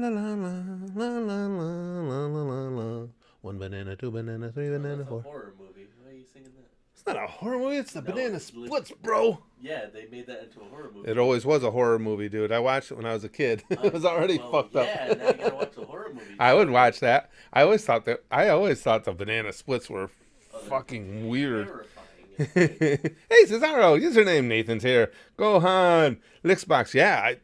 la la la la la la la la la. One banana, two banana, three Oh, banana, that's a four. horror movie. Why are you singing that? It's not a horror movie. It's the No, banana splits, bro. yeah, they made that into a horror movie. It always was a horror movie, dude. I watched it when I was a kid. It was already Well, fucked up. yeah. Now you gotta watch the horror movie to I show would you. watch that. I always thought the banana splits were Oh, they're fucking weird. terrifying in the movie. Hey Cesaro, username Nathan's here. Gohan, Lixbox. Yeah,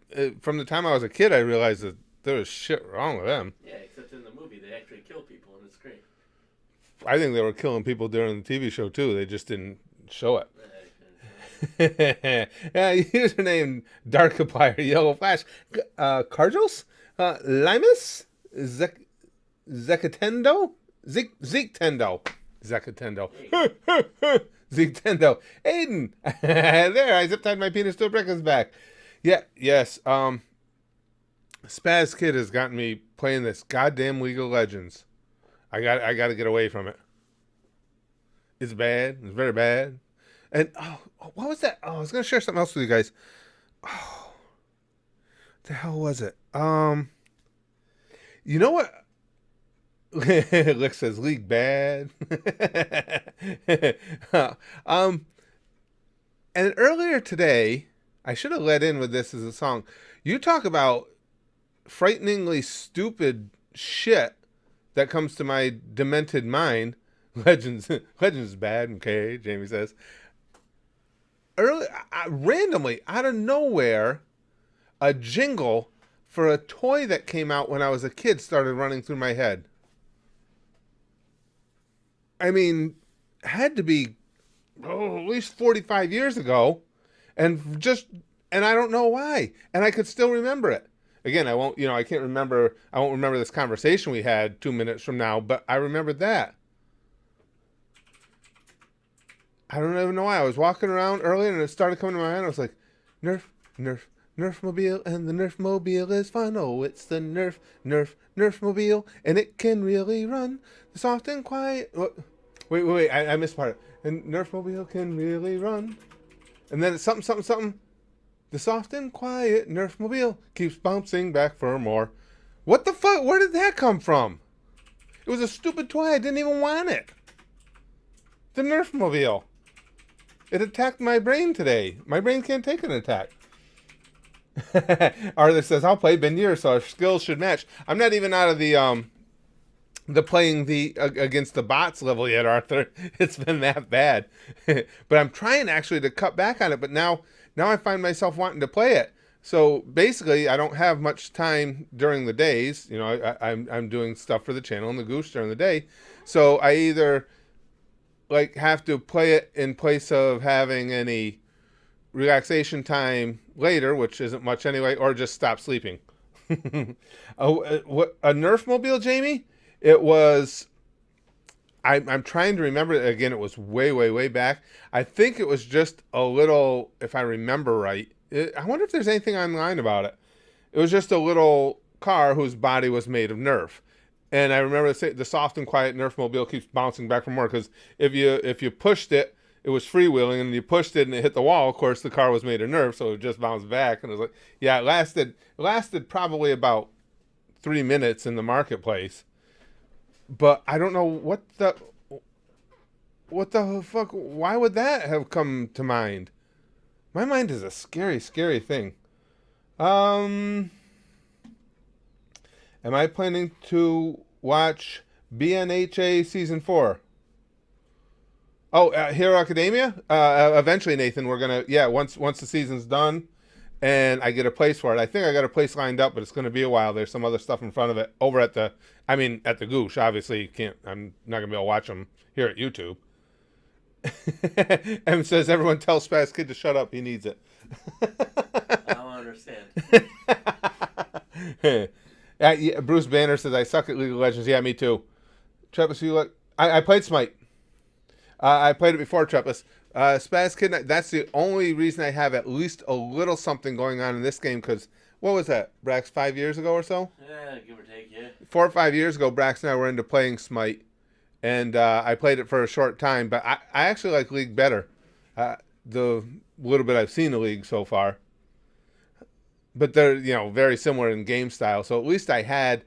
from the time I was a kid, I realized that there was shit wrong with them. Yeah, except in the movie they actually kill people and it's great. I think they were killing people during the TV show too. They just didn't show it. Yeah, username Darkiplier, Yellow Flash, Cargos, Limus, Zekatendo, Zekatendo, Zekatendo, Zekatendo, Aiden. There, I zip tied my penis to a brick is back. Yeah, yes. Spaz Kid has gotten me playing this goddamn League of Legends. I got to get away from it. It's bad. It's very bad. And what was that? Oh, I was gonna share something else with you guys. Oh, what the hell was it? You know what? Lick says league bad. um, and earlier today, I should have let in with this as a song. You talk about frighteningly stupid shit that comes to my demented mind. Legends is bad. Okay, Jamie says. Randomly out of nowhere, a jingle for a toy that came out when I was a kid started running through my head. I mean, had to be at least 45 years ago, and I don't know why, and I could still remember it. Again, I won't, I can't remember. I won't remember this conversation we had 2 minutes from now, but I remembered that. I don't even know why. I was walking around earlier and it started coming to my mind. I was like, Nerf, Nerf, Nerfmobile, and the Nerfmobile is fun. Oh, it's the Nerfmobile, and it can really run. The soft and quiet. Wait. I missed part. And Nerfmobile can really run. And then it's something. The soft and quiet Nerfmobile keeps bouncing back for more. What the fuck? Where did that come from? It was a stupid toy. I didn't even want it. The Nerfmobile. It attacked my brain today. My brain can't take an attack. Arthur says, I'll play. Been years, so our skills should match. I'm not even out of the playing the against the bots level yet, Arthur. It's been that bad. But I'm trying actually to cut back on it. But now I find myself wanting to play it. So basically, I don't have much time during the days. I'm doing stuff for the channel and the goose during the day. So I either have to play it in place of having any relaxation time later, which isn't much anyway, or just stop sleeping. What a Nerfmobile, Jamie? It was. I'm trying to remember it again. It was way back. I think it was just a little, if I remember right. I wonder if there's anything online about it. It was just a little car whose body was made of Nerf. And I remember the soft and quiet Nerfmobile keeps bouncing back for more because if you pushed it, it was freewheeling, and you pushed it and it hit the wall. Of course, the car was made of Nerf, so it just bounced back. And it was like, yeah, it lasted probably about 3 minutes in the marketplace. But I don't know what the fuck. Why would that have come to mind? My mind is a scary thing. Am I planning to watch BNHA season 4? Oh, Hero Academia. Eventually, Nathan. We're gonna once the season's done, and I get a place for it. I think I got a place lined up, but it's gonna be a while. There's some other stuff in front of it over at the. I mean, at the Goosh. Obviously, you can't. I'm not gonna be able to watch them here at YouTube. M says everyone tell Spaz Kid to shut up. He needs it. I don't understand. Yeah, Bruce Banner says I suck at League of Legends. Yeah, me too. Travis, you look. I played Smite. I played it before, Travis. Spaz Kid. That's the only reason I have at least a little something going on in this game. Because what was that, Brax? 5 years ago or so? Yeah, give or take. Yeah. 4 or 5 years ago, Brax and I were into playing Smite, and I played it for a short time. But I actually like League better. The little bit I've seen of League so far. but they're very similar in game style. So at least I had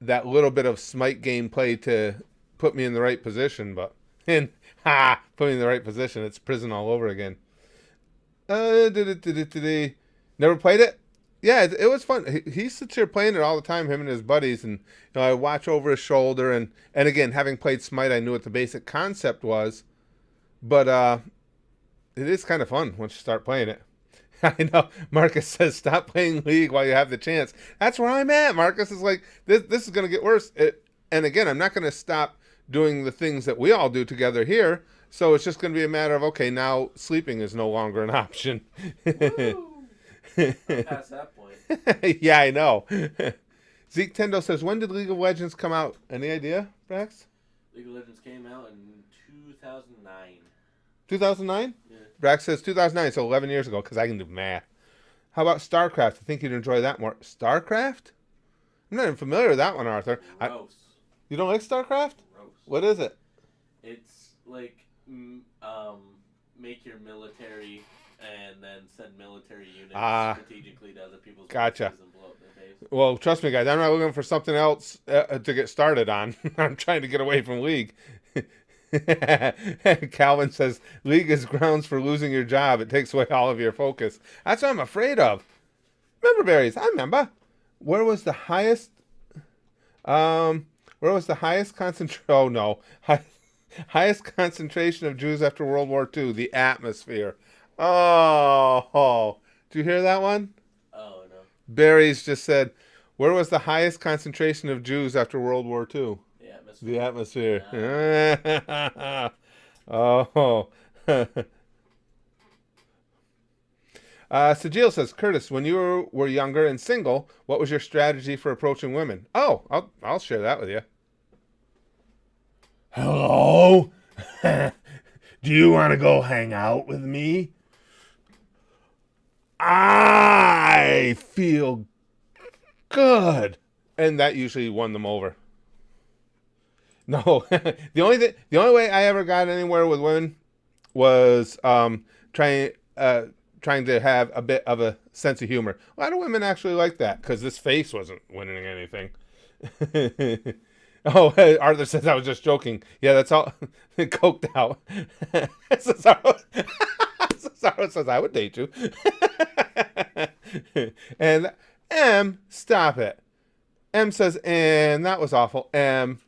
that little bit of Smite gameplay to put me in the right position. But and put me in the right position. It's prison all over again. Never played it. Yeah, it was fun. He sits here playing it all the time, him and his buddies, and I watch over his shoulder. And again, having played Smite, I knew what the basic concept was, but it is kind of fun once you start playing it. I know. Marcus says, "Stop playing League while you have the chance." That's where I'm at. Marcus is like, "This is going to get worse." And again, I'm not going to stop doing the things that we all do together here. So it's just going to be a matter of, okay, now sleeping is no longer an option. Woo! I'm past that point. Yeah, I know. Zeke Tendo says, when did League of Legends come out? Any idea, Brax? League of Legends came out in 2009. 2009? Yeah. Brax says 2009, so 11 years ago, because I can do math. How about StarCraft? I think you'd enjoy that more. StarCraft? I'm not even familiar with that one, Arthur. Gross. You don't like StarCraft? Gross. What is it? It's like make your military and then send military units strategically to other people's gotcha. bases and blow up their base. Well, trust me, guys, I'm not looking for something else to get started on. I'm trying to get away from League. Calvin says, League is grounds for losing your job. It takes away all of your focus. That's what I'm afraid of. Remember, berries? I remember. Where was the highest... where was the highest concentration... Oh, no. Highest concentration of Jews after World War II? The atmosphere. Oh. Did you hear that one? Oh, no. Barry's just said, where was the highest concentration of Jews after World War II? The The atmosphere. atmosphere. Oh. Sajil says, Curtis, when you were younger and single, what was your strategy for approaching women? Oh, I'll share that with you. Hello? Do you want to go hang out with me? I feel good. And that usually won them over. No, the only way I ever got anywhere with women was trying to have a bit of a sense of humor. A lot of women actually like that because this face wasn't winning anything. Oh, Arthur says I was just joking. Yeah, that's all. Coked out. Cesaro says I would date you. And M, stop it. M says, and that was awful. M,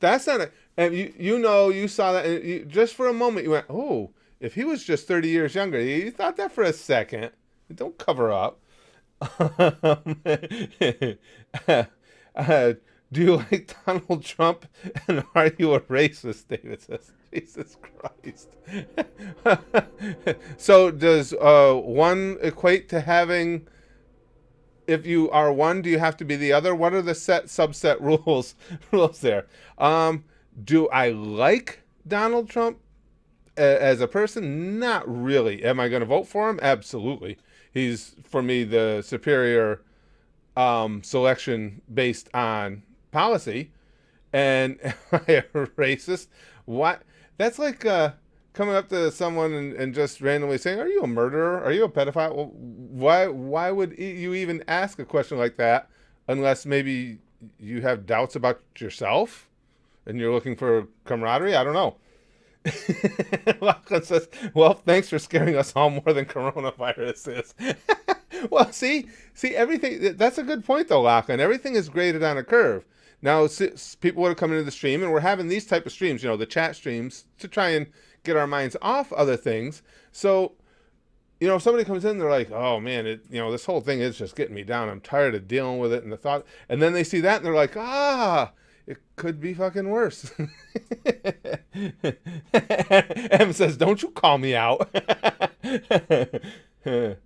that's not it. And you saw that, and just for a moment you went, oh, if he was just 30 years younger, you thought that for a second. Don't cover up. Do you like Donald Trump, and are you a racist, David says. Jesus Christ. So does one equate to having... If you are one, do you have to be the other? What are the subset rules there? Do I like Donald Trump as a person? Not really. Am I going to vote for him? Absolutely. He's, for me, the superior selection based on policy. And am I a racist? What? That's like coming up to someone and just randomly saying, "Are you a murderer? Are you a pedophile?" Well, why would you even ask a question like that unless maybe you have doubts about yourself and you're looking for camaraderie? I don't know. Lachlan says, "Well, thanks for scaring us all more than coronavirus is." Well, see, everything. That's a good point, though, Lachlan. Everything is graded on a curve. Now, people would have come into the stream, and we're having these type of streams, the chat streams, to try and get our minds off other things. So, if somebody comes in, they're like, "Oh man, this whole thing is just getting me down. I'm tired of dealing with it." And and then they see that, and they're like, it could be fucking worse. Em says, "Don't you call me out."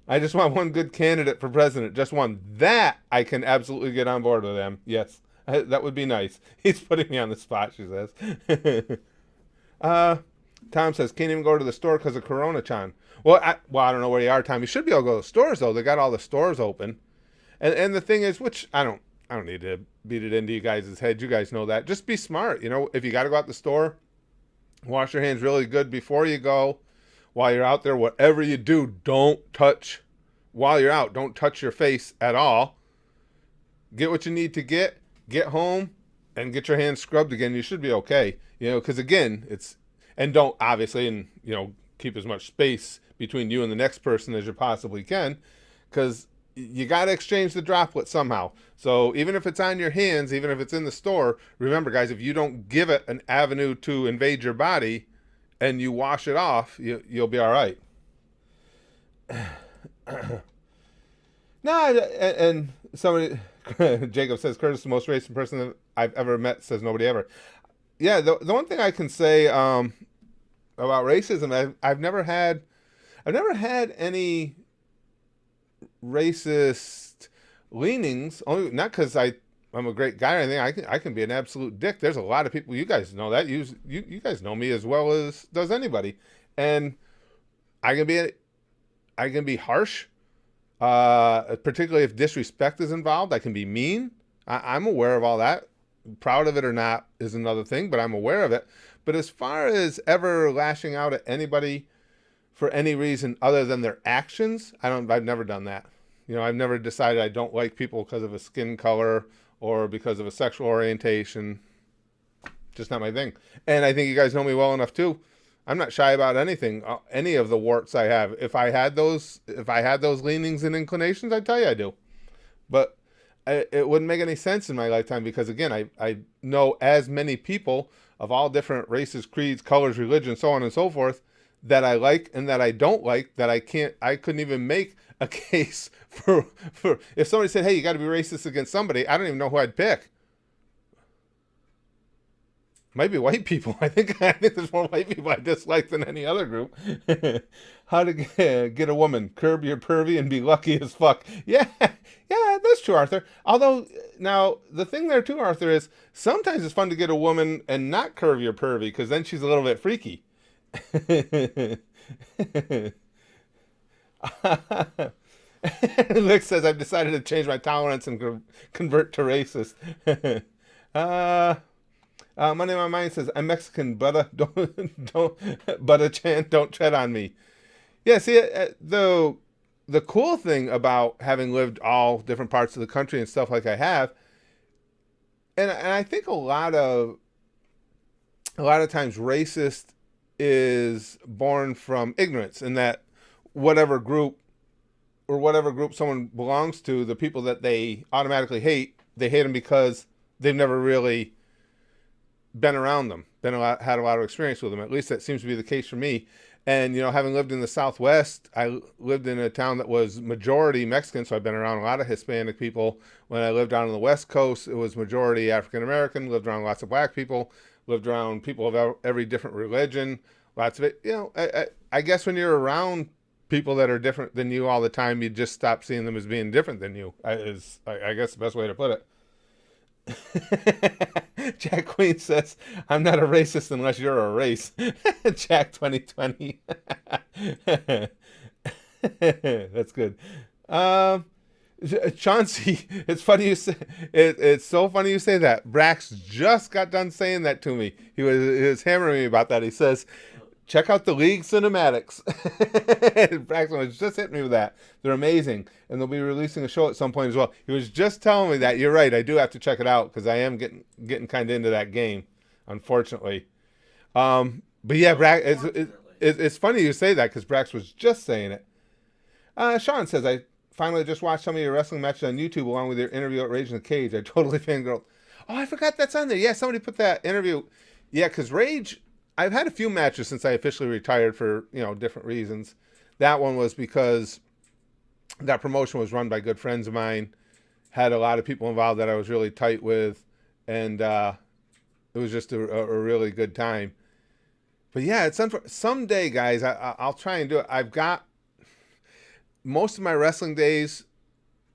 I just want one good candidate for president. Just one. That I can absolutely get on board with them. Yes. That would be nice. He's putting me on the spot, she says. Tom says, can't even go to the store because of Corona-chan. Well, I don't know where you are, Tom. You should be able to go to the stores, though. They got all the stores open. And the thing is, which I don't need to beat it into you guys' heads. You guys know that. Just be smart. If you got to go out the store, wash your hands really good before you go. While you're out there, whatever you do, don't touch while you're out. Don't touch your face at all. Get what you need to get home, and get your hands scrubbed again. You should be okay. Because again, and don't obviously, and keep as much space between you and the next person as you possibly can, because you got to exchange the droplet somehow. So even if it's on your hands, even if it's in the store, remember, guys, if you don't give it an avenue to invade your body and you wash it off, you'll be all right. No, and somebody, Jacob says, Curtis is the most racist person that I've ever met, says nobody ever. Yeah, the one thing I can say about racism, I've never had any racist leanings. Only not because I'm a great guy or anything. I can be an absolute dick. There's a lot of people. You guys know that. You guys know me as well as does anybody, and I can be harsh. Particularly if disrespect is involved, I can be mean. I'm aware of all that. Proud of it or not is another thing, but I'm aware of it. But as far as ever lashing out at anybody for any reason other than their actions, I've never done that. I've never decided I don't like people because of a skin color or because of a sexual orientation. Just not my thing. And I think you guys know me well enough too. I'm not shy about anything, any of the warts I have. If I had those leanings and inclinations, I'd tell you I do. But it wouldn't make any sense in my lifetime because, again, I know as many people of all different races, creeds, colors, religions, so on and so forth, that I like and that I don't like, that I couldn't even make a case for if somebody said, hey, you got to be racist against somebody, I don't even know who I'd pick. Might be white people. I think there's more white people I dislike than any other group. How to get a woman? Curb your pervy and be lucky as fuck. Yeah, that's true, Arthur. Although, now, the thing there too, Arthur, is sometimes it's fun to get a woman and not curb your pervy, because then she's a little bit freaky. Lick says, I've decided to change my tolerance and convert to racist. Money on my mind says, I'm Mexican, butter. Don't, butter chan, don't tread on me. Yeah, see, the cool thing about having lived all different parts of the country and stuff like I have, and I think a lot of times racist is born from ignorance, in that whatever group someone belongs to, the people that they automatically hate, they hate them because they've never really been around them, had a lot of experience with them. At least that seems to be the case for me. And, having lived in the Southwest, I lived in a town that was majority Mexican, so I've been around a lot of Hispanic people. When I lived down on the West Coast, it was majority African American, lived around lots of black people, lived around people of every different religion, lots of it. I guess when you're around people that are different than you all the time, you just stop seeing them as being different than you, I guess the best way to put it. Jack Queen says, I'm not a racist unless you're a race. Jack 2020. That's good. Chauncey, it's funny you say it's so funny you say that. Brax just got done saying that to me. He was hammering me about that. He says, check out the League cinematics. Braxton was just hitting me with that. They're amazing. And they'll be releasing a show at some point as well. He was just telling me that. You're right. I do have to check it out because I am getting kind of into that game, unfortunately. But yeah, Brax, it's funny you say that because Brax was just saying it. Sean says, I finally just watched some of your wrestling matches on YouTube along with your interview at Rage in the Cage. I totally fangirled. Oh, I forgot that's on there. Yeah, somebody put that interview. Yeah, because Rage... I've had a few matches since I officially retired for, different reasons. That one was because that promotion was run by good friends of mine, had a lot of people involved that I was really tight with, and it was just a really good time. But yeah, someday, guys, I'll try and do it. I've got most of my wrestling days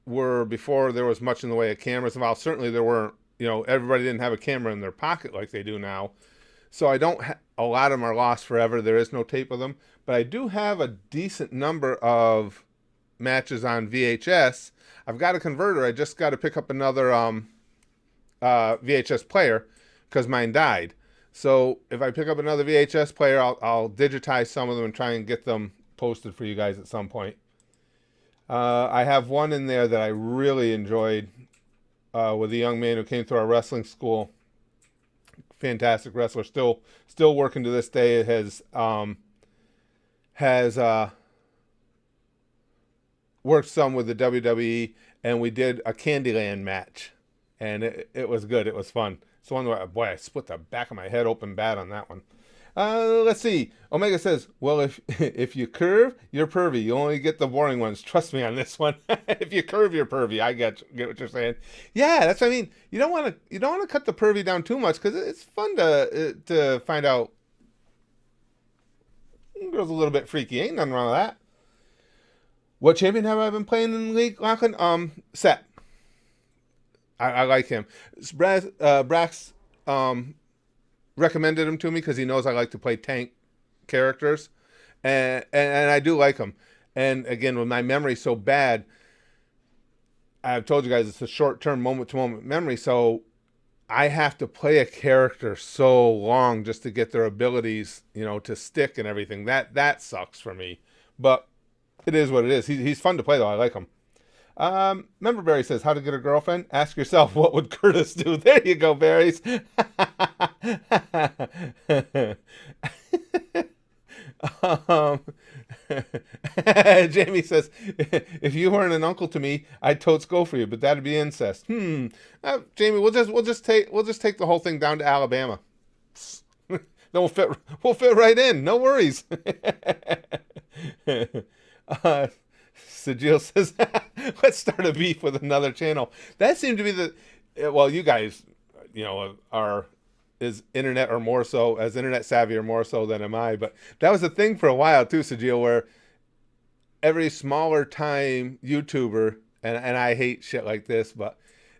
were before there was much in the way of cameras involved. Certainly there weren't, everybody didn't have a camera in their pocket like they do now. So I don't a lot of them are lost forever. There is no tape of them. But I do have a decent number of matches on VHS. I've got a converter. I just got to pick up another VHS player because mine died. So if I pick up another VHS player, I'll digitize some of them and try and get them posted for you guys at some point. I have one in there that I really enjoyed with a young man who came through our wrestling school. Fantastic wrestler, still working to this day. It has worked some with the WWE, and we did a Candyland match, and it was good. It was fun. It's one where, boy, I split the back of my head open bad on that one. Let's see. Omega says, "Well, if if you curve, you're pervy. You only get the boring ones. Trust me on this one. If you curve, you're pervy. I get what you're saying. Yeah, that's what I mean. You don't want to cut the pervy down too much because it's fun to find out girls a little bit freaky. Ain't nothing wrong with that. What champion have I been playing in the league, Lachlan? Set. I like him. Brax recommended him to me because he knows I like to play tank characters, and I do like him. And again, with my memory so bad, I've told you guys it's a short-term, moment-to-moment memory. So I have to play a character so long just to get their abilities, to stick and everything. That sucks for me, but it is what it is. He's fun to play though. I like him. Remember, Barry says, how to get a girlfriend? Ask yourself, what would Curtis do? There you go, Barry's. um, Jamie says, if you weren't an uncle to me, I'd totes go for you, but that'd be incest. Jamie, we'll just take the whole thing down to Alabama. Then we'll fit right in. No worries. Sajil says, let's start a beef with another channel. That seemed to be well, you guys, are is internet or more so, as internet savvy or more so than am I. But that was a thing for a while too, Sajil, where every smaller time YouTuber, and I hate shit like this, but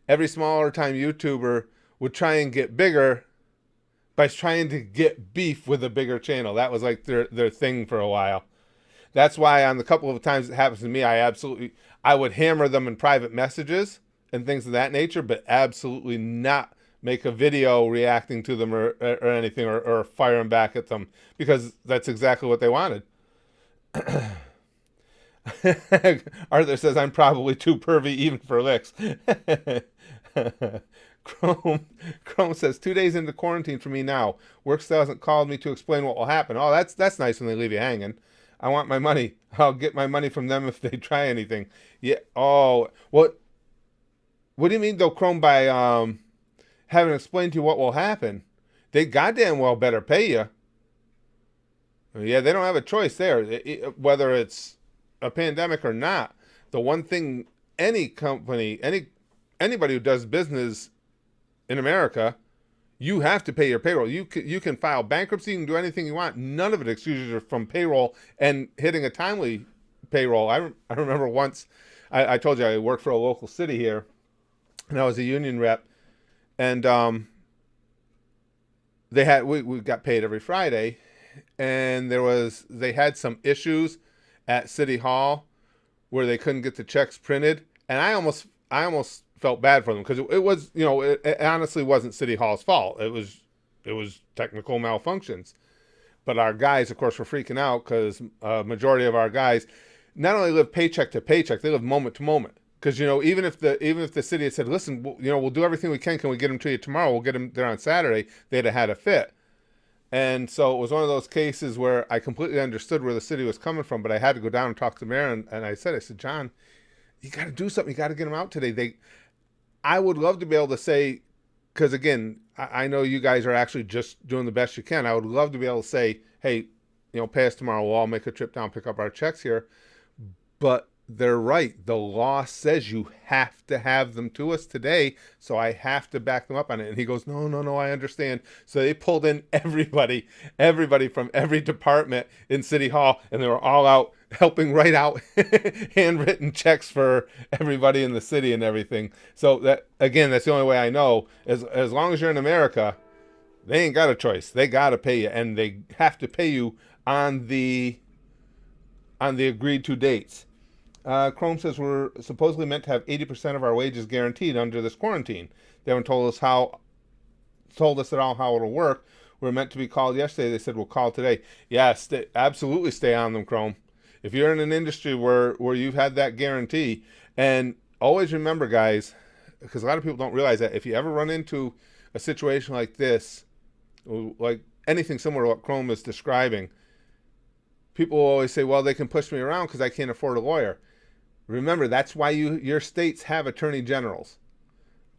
every smaller time YouTuber would try and get bigger by trying to get beef with a bigger channel. That was like their thing for a while. That's why on the couple of times it happens to me, I would hammer them in private messages and things of that nature, but absolutely not make a video reacting to them or anything, or firing back at them, because that's exactly what they wanted. Arthur says, I'm probably too pervy even for licks. Chrome says, 2 days into quarantine for me now. Work still hasn't called me to explain what will happen. Oh, that's nice when they leave you hanging. I want my money. I'll get my money from them if they try anything. Yeah. Oh, what do you mean though, Chrome, by having explained to you what will happen? They goddamn well better pay you. Yeah, they don't have a choice there. Whether it's a pandemic or not, the one thing any company, anybody who does business in America, you have to pay your payroll. You can file bankruptcy, you can do anything you want. None of it excuses you from payroll and hitting a timely payroll. I remember once, I told you I worked for a local city here, and I was a union rep, and we got paid every Friday, and they had some issues at City Hall where they couldn't get the checks printed, and I almost felt bad for them, because it was, it honestly wasn't City Hall's fault. It was technical malfunctions. But our guys, of course, were freaking out, because majority of our guys not only live paycheck to paycheck, they live moment to moment. Because even if the city had said, listen, we'll do everything we can we get them to you tomorrow? We'll get them there on Saturday. They'd have had a fit. And so it was one of those cases where I completely understood where the city was coming from, but I had to go down and talk to the mayor, and I said, John, you got to do something. You got to get them out today. I would love to be able to say, because again, I know you guys are actually just doing the best you can. I would love to be able to say, hey, pay us tomorrow. We'll all make a trip down, pick up our checks here. But they're right. The law says you have to have them to us today, so I have to back them up on it. And he goes, no, I understand. So they pulled in everybody from every department in City Hall, and they were all out helping write out handwritten checks for everybody in the city and everything. So that's the only way I know. As long as you're in America, they ain't got a choice. They got to pay you, and they have to pay you on the agreed to dates. Chrome says we're supposedly meant to have 80% of our wages guaranteed under this quarantine. They haven't told us at all how it'll work. We're meant to be called yesterday. They said we'll call today. Yeah, absolutely stay on them, Chrome. If you're in an industry where you've had that guarantee, and always remember, guys, because a lot of people don't realize that if you ever run into a situation like this, like anything similar to what Chrome is describing, people will always say, well, they can push me around because I can't afford a lawyer. Remember, that's why your states have attorney generals.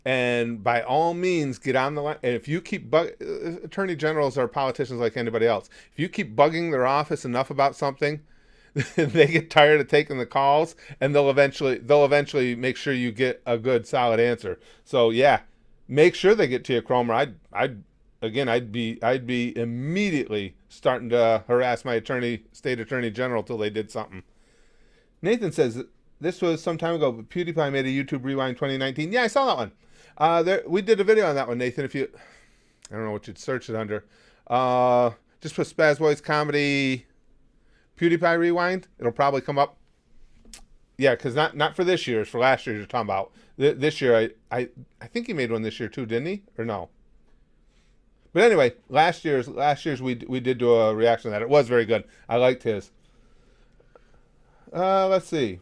And by all means, get on the line. And if you keep attorney generals are politicians like anybody else. If you keep bugging their office enough about something, they get tired of taking the calls, and they'll eventually make sure you get a good solid answer. So yeah, make sure they get to you, Cromer. I'd be immediately starting to harass my state attorney general till they did something. Nathan says this was some time ago, but PewDiePie made a YouTube Rewind 2019. Yeah, I saw that one. We did a video on that one, Nathan. If you, I don't know what you'd search it under. Just put Spaz Boys Comedy PewDiePie Rewind. It'll probably come up. Yeah, because not for this year, it's for last year you're talking about. This year, I think he made one this year too, didn't he? Or no? But anyway, last year's we did do a reaction to that. It was very good. I liked his. Let's see.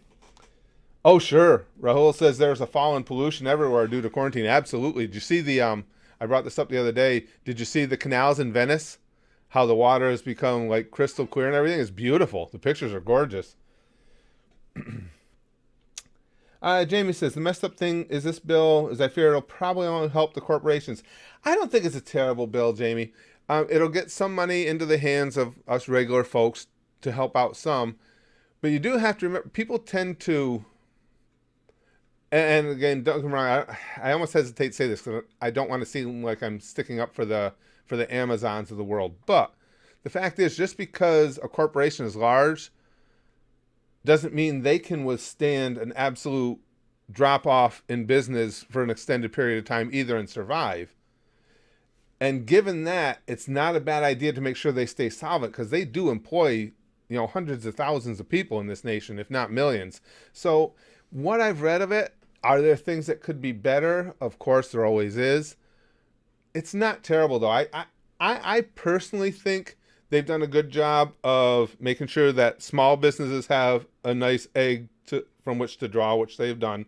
Oh, sure. Rahul says there's a fall in pollution everywhere due to quarantine. Absolutely. Did you see the, I brought this up the other day. Did you see the canals in Venice? How the water has become like crystal clear and everything? It's beautiful. The pictures are gorgeous. Jamie says, the messed up thing is this bill, as I fear it'll probably only help the corporations. I don't think it's a terrible bill, Jamie. It'll get some money into the hands of us regular folks to help out some. But you do have to remember, people tend to, and again, don't get me wrong, I almost hesitate to say this because I don't want to seem like I'm sticking up for the Amazons of the world. But the fact is, just because a corporation is large doesn't mean they can withstand an absolute drop-off in business for an extended period of time either and survive. And given that, it's not a bad idea to make sure they stay solvent because they do employ, hundreds of thousands of people in this nation, if not millions. So what I've read of it, are there things that could be better? Of course, there always is. It's not terrible, though. I personally think they've done a good job of making sure that small businesses have a nice egg from which to draw, which they've done.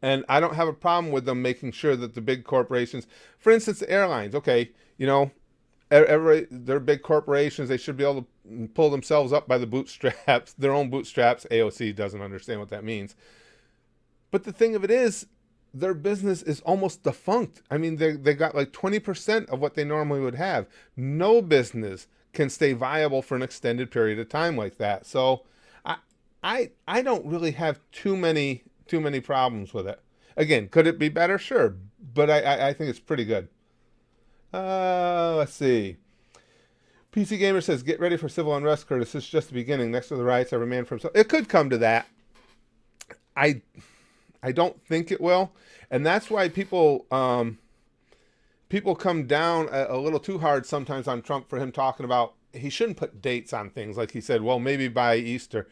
And I don't have a problem with them making sure that the big corporations, for instance, the airlines, okay, they're big corporations. They should be able to pull themselves up by the bootstraps, their own bootstraps. AOC doesn't understand what that means. But the thing of it is, their business is almost defunct. I mean, they got like 20% of what they normally would have. No business can stay viable for an extended period of time like that. So I don't really have too many problems with it. Again, could it be better? Sure. But I think it's pretty good. Let's see. PC Gamer says, get ready for civil unrest, Curtis. This is just the beginning. Next to the riots, every man for himself. It could come to that. I don't think it will. And that's why people come down a little too hard sometimes on Trump for him talking about he shouldn't put dates on things. Like he said, well, maybe by Easter.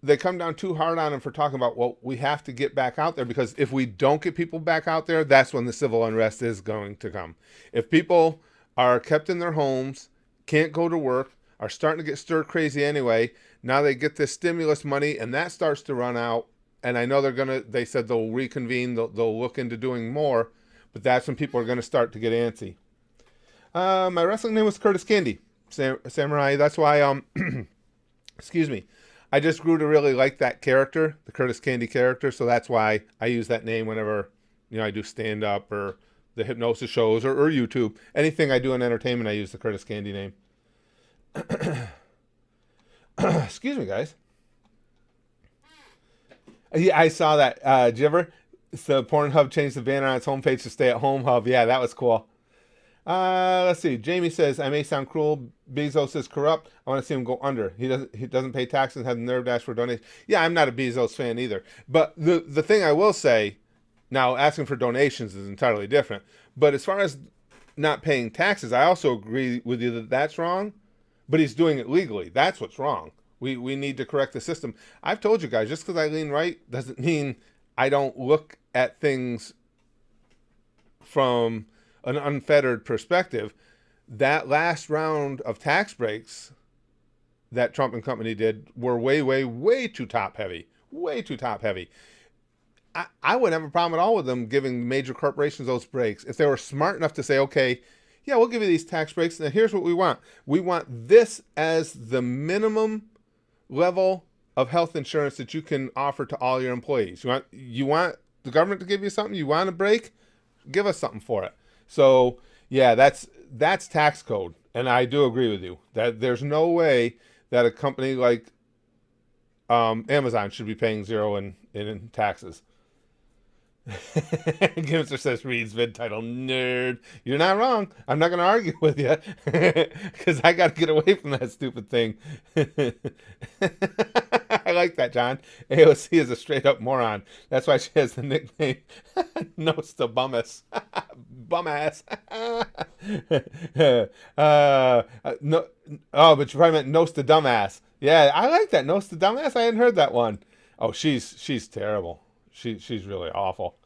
They come down too hard on him for talking about, well, we have to get back out there because if we don't get people back out there, that's when the civil unrest is going to come. If people are kept in their homes, can't go to work, are starting to get stir crazy anyway, now they get this stimulus money and that starts to run out. And I know they said they'll reconvene, they'll look into doing more, but that's when people are going to start to get antsy. My wrestling name was Curtis Candy, Samurai. That's why, excuse me. I just grew to really like that character, the Curtis Candy character, so that's why I use that name whenever, I do stand-up or the hypnosis shows or YouTube. Anything I do in entertainment, I use the Curtis Candy name. Excuse me, guys. Yeah, I saw that. Did you ever? So Pornhub changed the banner on its homepage to Stay at Home Hub. Yeah, that was cool. Let's see. Jamie says, I may sound cruel. Bezos is corrupt. I want to see him go under. He doesn't pay taxes and have the nerve to ask for donations. Yeah, I'm not a Bezos fan either. But the thing I will say, now asking for donations is entirely different. But as far as not paying taxes, I also agree with you that that's wrong. But he's doing it legally. That's what's wrong. We need to correct the system. I've told you guys, just because I lean right doesn't mean I don't look at things from an unfettered perspective. That last round of tax breaks that Trump and company did were way, way, way too top heavy. Way too top heavy. I wouldn't have a problem at all with them giving major corporations those breaks if they were smart enough to say, okay, yeah, we'll give you these tax breaks, and here's what we want. We want this as the minimum level of health insurance that you can offer to all your employees. You want the government to give you something? You want a break? Give us something for it. So yeah, that's tax code, and I do agree with you that there's no way that a company like Amazon should be paying zero in taxes. Gimster says, reads vid title, nerd. You're not wrong. I'm not going to argue with you because I got to get away from that stupid thing. I like that, John. AOC is a straight up moron. That's why she has the nickname Nosta Bummas. Bum-ass. No, oh, but you probably meant Nosta Dumbass. Yeah, I like that. Nosta Dumbass. I hadn't heard that one. Oh, she's terrible. She's really awful.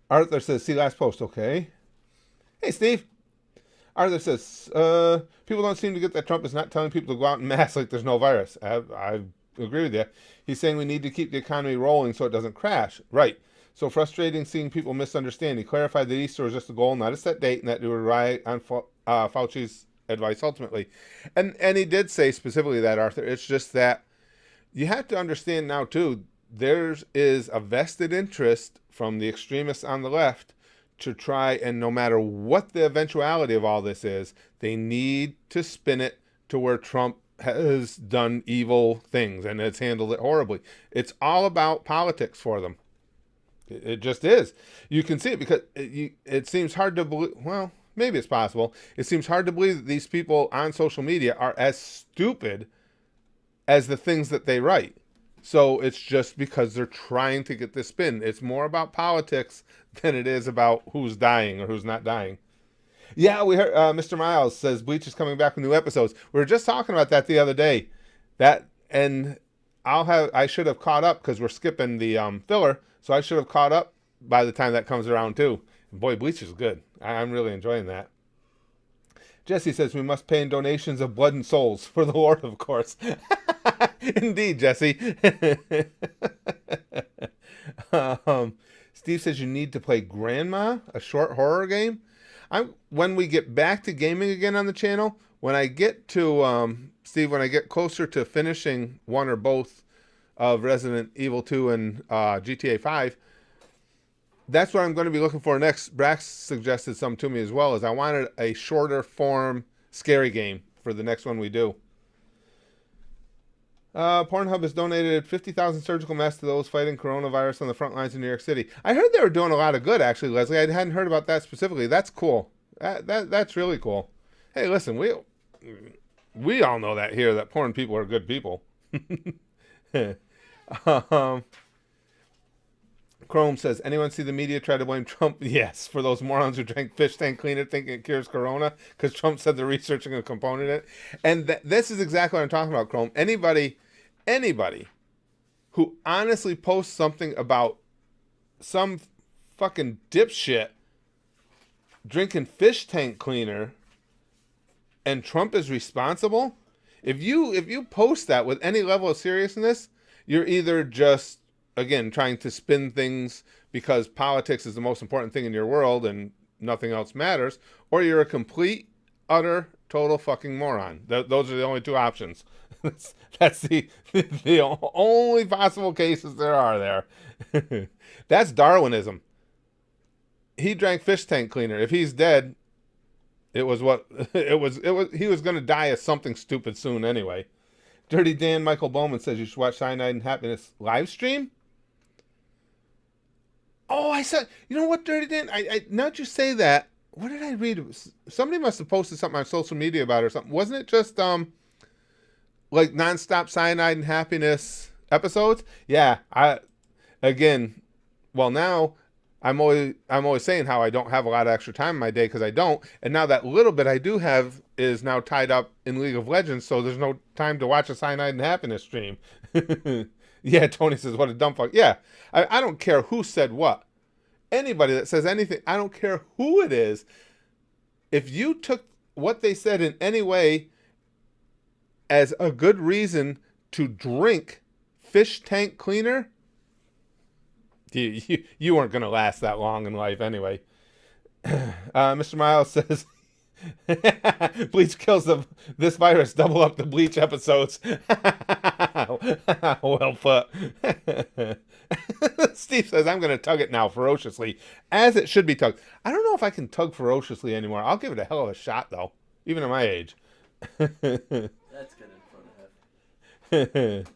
Arthur says, see last post, okay. Hey, Steve. Arthur says, people don't seem to get that Trump is not telling people to go out in mass like there's no virus. I agree with you. He's saying we need to keep the economy rolling so it doesn't crash. Right. So frustrating seeing people misunderstand. He clarified that Easter was just a goal, not a set date, and that they would rely on Fauci's advice ultimately. And he did say specifically that, Arthur. It's just that you have to understand now, too, there is a vested interest from the extremists on the left to try, and no matter what the eventuality of all this is, they need to spin it to where Trump has done evil things and has handled it horribly. It's all about politics for them. It just is. You can see it because it seems hard to believe. Well, maybe it's possible. It seems hard to believe that these people on social media are as stupid as the things that they write. So it's just because they're trying to get this spin. It's more about politics than it is about who's dying or who's not dying. Yeah, we heard Mr. Miles says Bleach is coming back with new episodes. We were just talking about that the other day. And I should have caught up because we're skipping the filler, so I should have caught up by the time that comes around too. And boy, Bleach is good. I'm really enjoying that. Jesse says we must pay in donations of blood and souls for the Lord, of course. Indeed, Jesse. Steve says you need to play Grandma, a short horror game. When we get back to gaming again on the channel, when I get to Steve, when I get closer to finishing one or both of Resident Evil 2 and GTA 5, that's what I'm going to be looking for next. Brax suggested some to me as well, as I wanted a shorter form scary game for the next one we do. Pornhub has donated 50,000 surgical masks to those fighting coronavirus on the front lines in New York City. I heard they were doing a lot of good, actually, Leslie. I hadn't heard about that specifically. That's cool. That's really cool. Hey, listen, we all know that here, that porn people are good people. Chrome says, anyone see the media try to blame Trump? Yes, for those morons who drank fish tank cleaner thinking it cures corona because Trump said they're researching a component in it. And this is exactly what I'm talking about, Chrome. Anybody who honestly posts something about some fucking dipshit drinking fish tank cleaner and Trump is responsible, if you post that with any level of seriousness, you're either just, again, trying to spin things because politics is the most important thing in your world and nothing else matters, or you're a complete, utter, total fucking moron. Those are the only two options. That's the only possible cases there are there. That's Darwinism. He drank fish tank cleaner. If he's dead, he was going to die of something stupid soon anyway. Dirty Dan Michael Bowman says you should watch Cyanide and Happiness live stream. Oh, I said, you know what, Dirty Dan? I now that you say that, what did I read? Somebody must have posted something on social media about it or something. Wasn't it just like nonstop Cyanide and Happiness episodes? Yeah. Now I'm always saying how I don't have a lot of extra time in my day because I don't, and now that little bit I do have is now tied up in League of Legends, so there's no time to watch a Cyanide and Happiness stream. Yeah, Tony says, what a dumb fuck. Yeah, I don't care who said what. Anybody that says anything, I don't care who it is. If you took what they said in any way as a good reason to drink fish tank cleaner, you weren't going to last that long in life anyway. Mr. Miles says, Bleach kills this virus. Double up the Bleach episodes. Well put. Steve says, I'm going to tug it now ferociously, as it should be tugged. I don't know if I can tug ferociously anymore. I'll give it a hell of a shot, though, even at my age. That's good in front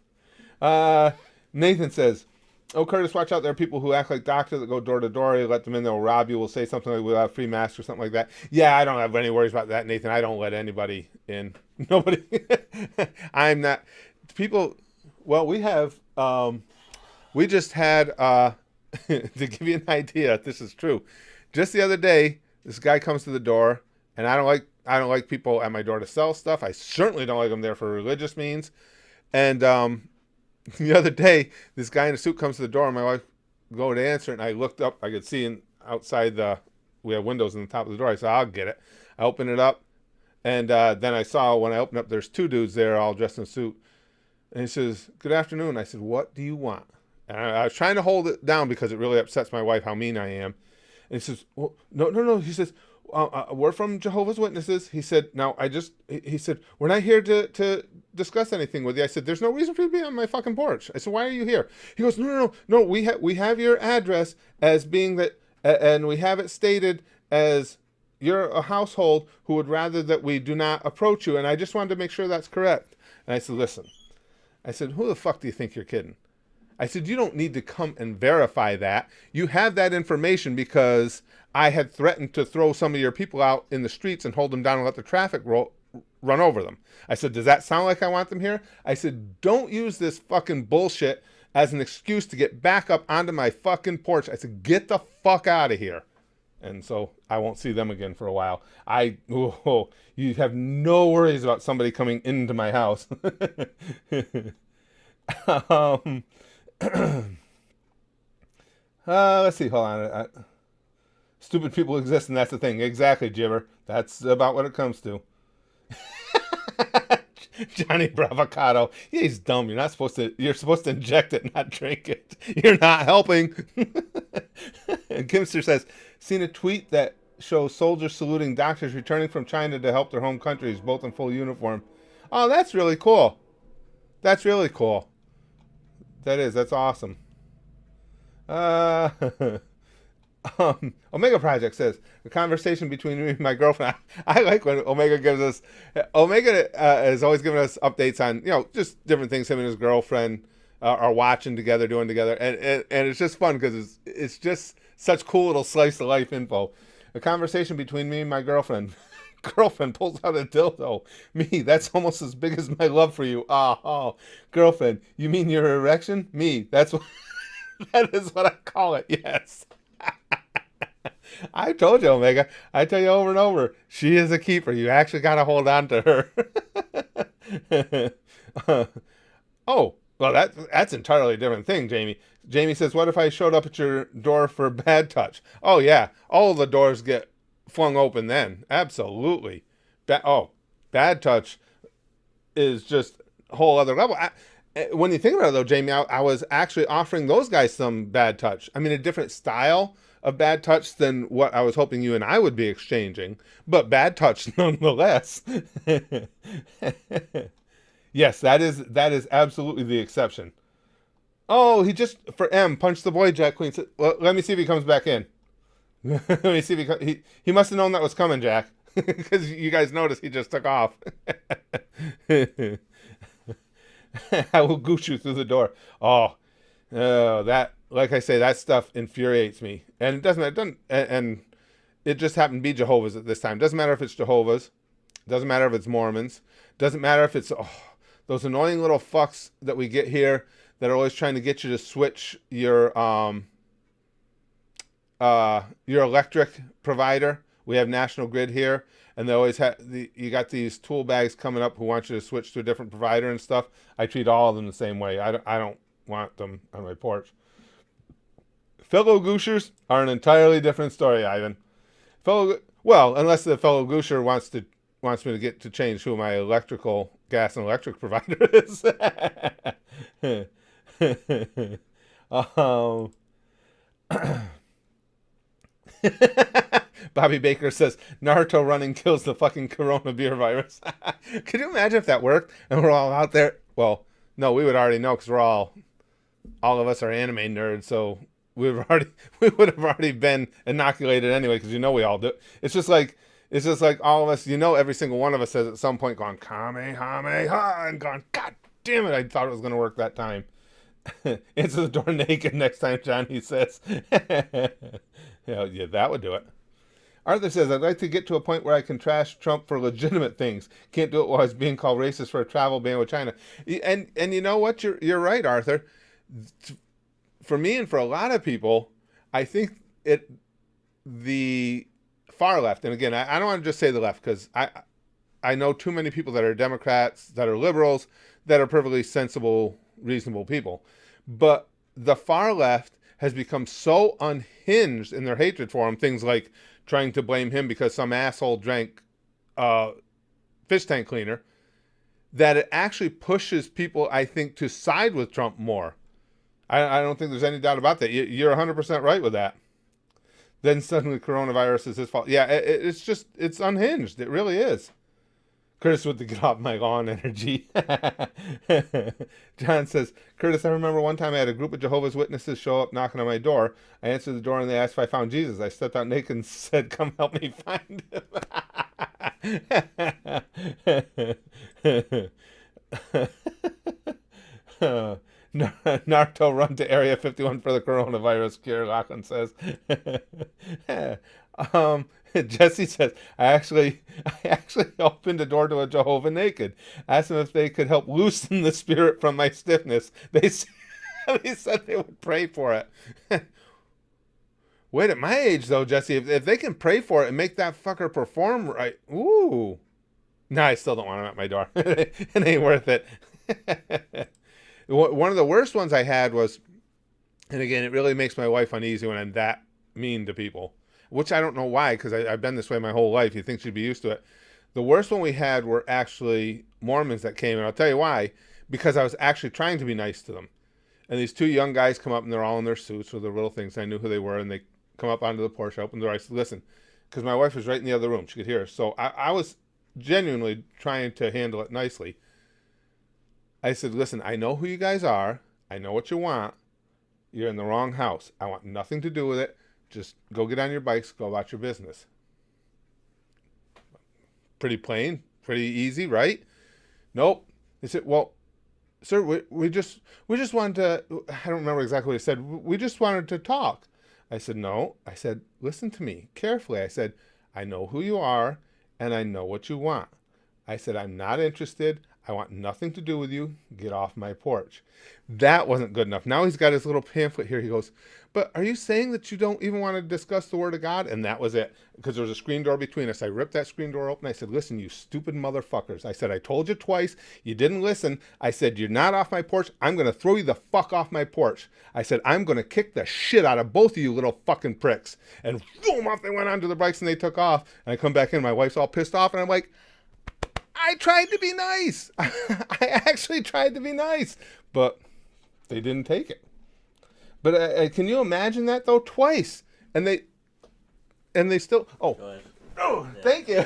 of Nathan says, oh, Curtis, watch out. There are people who act like doctors that go door to door. You let them in, they'll rob you. We'll say something like, we'll have free masks or something like that. Yeah, I don't have any worries about that, Nathan. I don't let anybody in. Nobody. I'm not. People, well, we have, we just had, to give you an idea, this is true. Just the other day, this guy comes to the door, and I don't like people at my door to sell stuff. I certainly don't like them there for religious means. And, the other day, this guy in a suit comes to the door, and my wife go to answer it, and I looked up. I could see outside we have windows in the top of the door. I said, I'll get it. I opened it up, and then I saw when I opened up, there's two dudes there all dressed in a suit. And he says, good afternoon. I said, what do you want? And I was trying to hold it down because it really upsets my wife how mean I am. And he says, well, no. He says, we're from Jehovah's Witnesses. He said, he said, we're not here to discuss anything with you. I said, there's no reason for you to be on my fucking porch. I said, why are you here? He goes, no, we have your address as being that, and we have it stated as you're a household who would rather that we do not approach you. And I just wanted to make sure that's correct. And I said, listen, I said, who the fuck do you think you're kidding? I said, you don't need to come and verify that. You have that information because I had threatened to throw some of your people out in the streets and hold them down and let the traffic run over them. I said, does that sound like I want them here? I said, don't use this fucking bullshit as an excuse to get back up onto my fucking porch. I said, get the fuck out of here. And so I won't see them again for a while. You have no worries about somebody coming into my house. Let's see. Hold on. Stupid people exist, and that's the thing. Exactly, Jibber. That's about what it comes to. Johnny Bravocado. Yeah, he's dumb. You're supposed to inject it, not drink it. You're not helping. And Kimster says, seen a tweet that shows soldiers saluting doctors returning from China to help their home countries, both in full uniform. Oh, that's really cool. That's really cool. That's awesome. Omega Project says, the conversation between me and my girlfriend. I like when Omega gives us. Omega has always given us updates on, just different things him and his girlfriend are watching together, doing together, and it's just fun because it's just such cool little slice of life info. A conversation between me and my girlfriend. Girlfriend pulls out a dildo. Me, that's almost as big as my love for you. Oh, girlfriend, you mean your erection? Me, that is what I call it. Yes. I told you, Omega. I tell you over and over, she is a keeper. You actually got to hold on to her. Oh, well, that's entirely a different thing, Jamie. Jamie says, what if I showed up at your door for bad touch? Oh, yeah. All the doors get flung open then. Absolutely. Bad touch is just a whole other level. When you think about it, though, Jamie, I was actually offering those guys some bad touch. I mean, a different style of bad touch than what I was hoping you and I would be exchanging, but bad touch nonetheless. Yes, that is absolutely the exception. Oh, he just, for M, punched the boy, Jack Queen. Well, let me see if he comes back in. Let me see if he must have known that was coming, Jack, because you guys noticed he just took off. I will gooch you through the door. That, like I say, that stuff infuriates me, and and it just happened to be Jehovah's at this time. Doesn't matter if it's Jehovah's, doesn't matter if it's Mormons, doesn't matter if it's those annoying little fucks that we get here that are always trying to get you to switch your electric provider. We have National Grid here, and they always have you got these tool bags coming up who want you to switch to a different provider and stuff. I treat all of them the same way. I don't want them on my porch. Fellow Gooshers are an entirely different story, Ivan. Unless the fellow Goosher wants me to get to change who my electrical gas and electric provider is. um, Bobby Baker says Naruto running kills the fucking corona beer virus. Could you imagine if that worked and we're all out there? Well, no, we would already know because all of us are anime nerds, so we would have already been inoculated anyway because we all do. It's just like all of us, every single one of us has at some point gone Kamehameha and gone, God damn it, I thought it was going to work that time. Answer the door naked next time, Johnny says. Yeah, that would do it. Arthur says, I'd like to get to a point where I can trash Trump for legitimate things. Can't do it while he's being called racist for a travel ban with China. And you know what? You're right, Arthur. For me and for a lot of people, I think the far left, and again, I don't want to just say the left because I know too many people that are Democrats, that are liberals, that are perfectly sensible, reasonable people. But the far left has become so unhinged in their hatred for him, things like trying to blame him because some asshole drank fish tank cleaner, that it actually pushes people, I think, to side with Trump more. I don't think there's any doubt about that. You're 100% right with that. Then suddenly coronavirus is his fault. Yeah, it's unhinged. It really is. Curtis with the get off my lawn energy. John says, Curtis, I remember one time I had a group of Jehovah's Witnesses show up knocking on my door. I answered the door and they asked if I found Jesus. I stepped out naked and said, come help me find him. Naruto run to Area 51 for the coronavirus cure, Lachlan says. Jesse says, I actually opened the door to a Jehovah naked. Asked them if they could help loosen the spirit from my stiffness. They said they would pray for it. Wait, at my age though, Jesse, if they can pray for it and make that fucker perform right, ooh. No, I still don't want him at my door. It ain't worth it. One of the worst ones I had was, and again, it really makes my wife uneasy when I'm that mean to people, which I don't know why, because I've been this way my whole life. You think she'd be used to it. The worst one we had were actually Mormons that came, and I'll tell you why, because I was actually trying to be nice to them. And these two young guys come up, and they're all in their suits with their little things. I knew who they were, and they come up onto the porch, I opened the door, I said, listen, because my wife was right in the other room. She could hear us. So I was genuinely trying to handle it nicely. I said, listen, I know who you guys are. I know what you want. You're in the wrong house. I want nothing to do with it. Just go get on your bikes, go about your business. Pretty plain, pretty easy, right? Nope. They said, well, sir, we just wanted to, I don't remember exactly what he said. We just wanted to talk. I said, no. I said, listen to me carefully. I said, I know who you are and I know what you want. I said, I'm not interested. I want nothing to do with you. Get off my porch. That wasn't good enough. Now he's got his little pamphlet here. He goes, but are you saying that you don't even want to discuss the word of God? And that was it, because there was a screen door between us. I ripped that screen door open. I said, listen, you stupid motherfuckers. I said, I told you twice. You didn't listen. I said, you're not off my porch. I'm going to throw you the fuck off my porch. I said, I'm going to kick the shit out of both of you little fucking pricks. And boom, off they went onto the bikes and they took off. And I come back in. My wife's all pissed off. And I'm like, I tried to be nice. I actually tried to be nice. But they didn't take it. But can you imagine that, though? Twice. And they still... Oh, yeah. Thank you.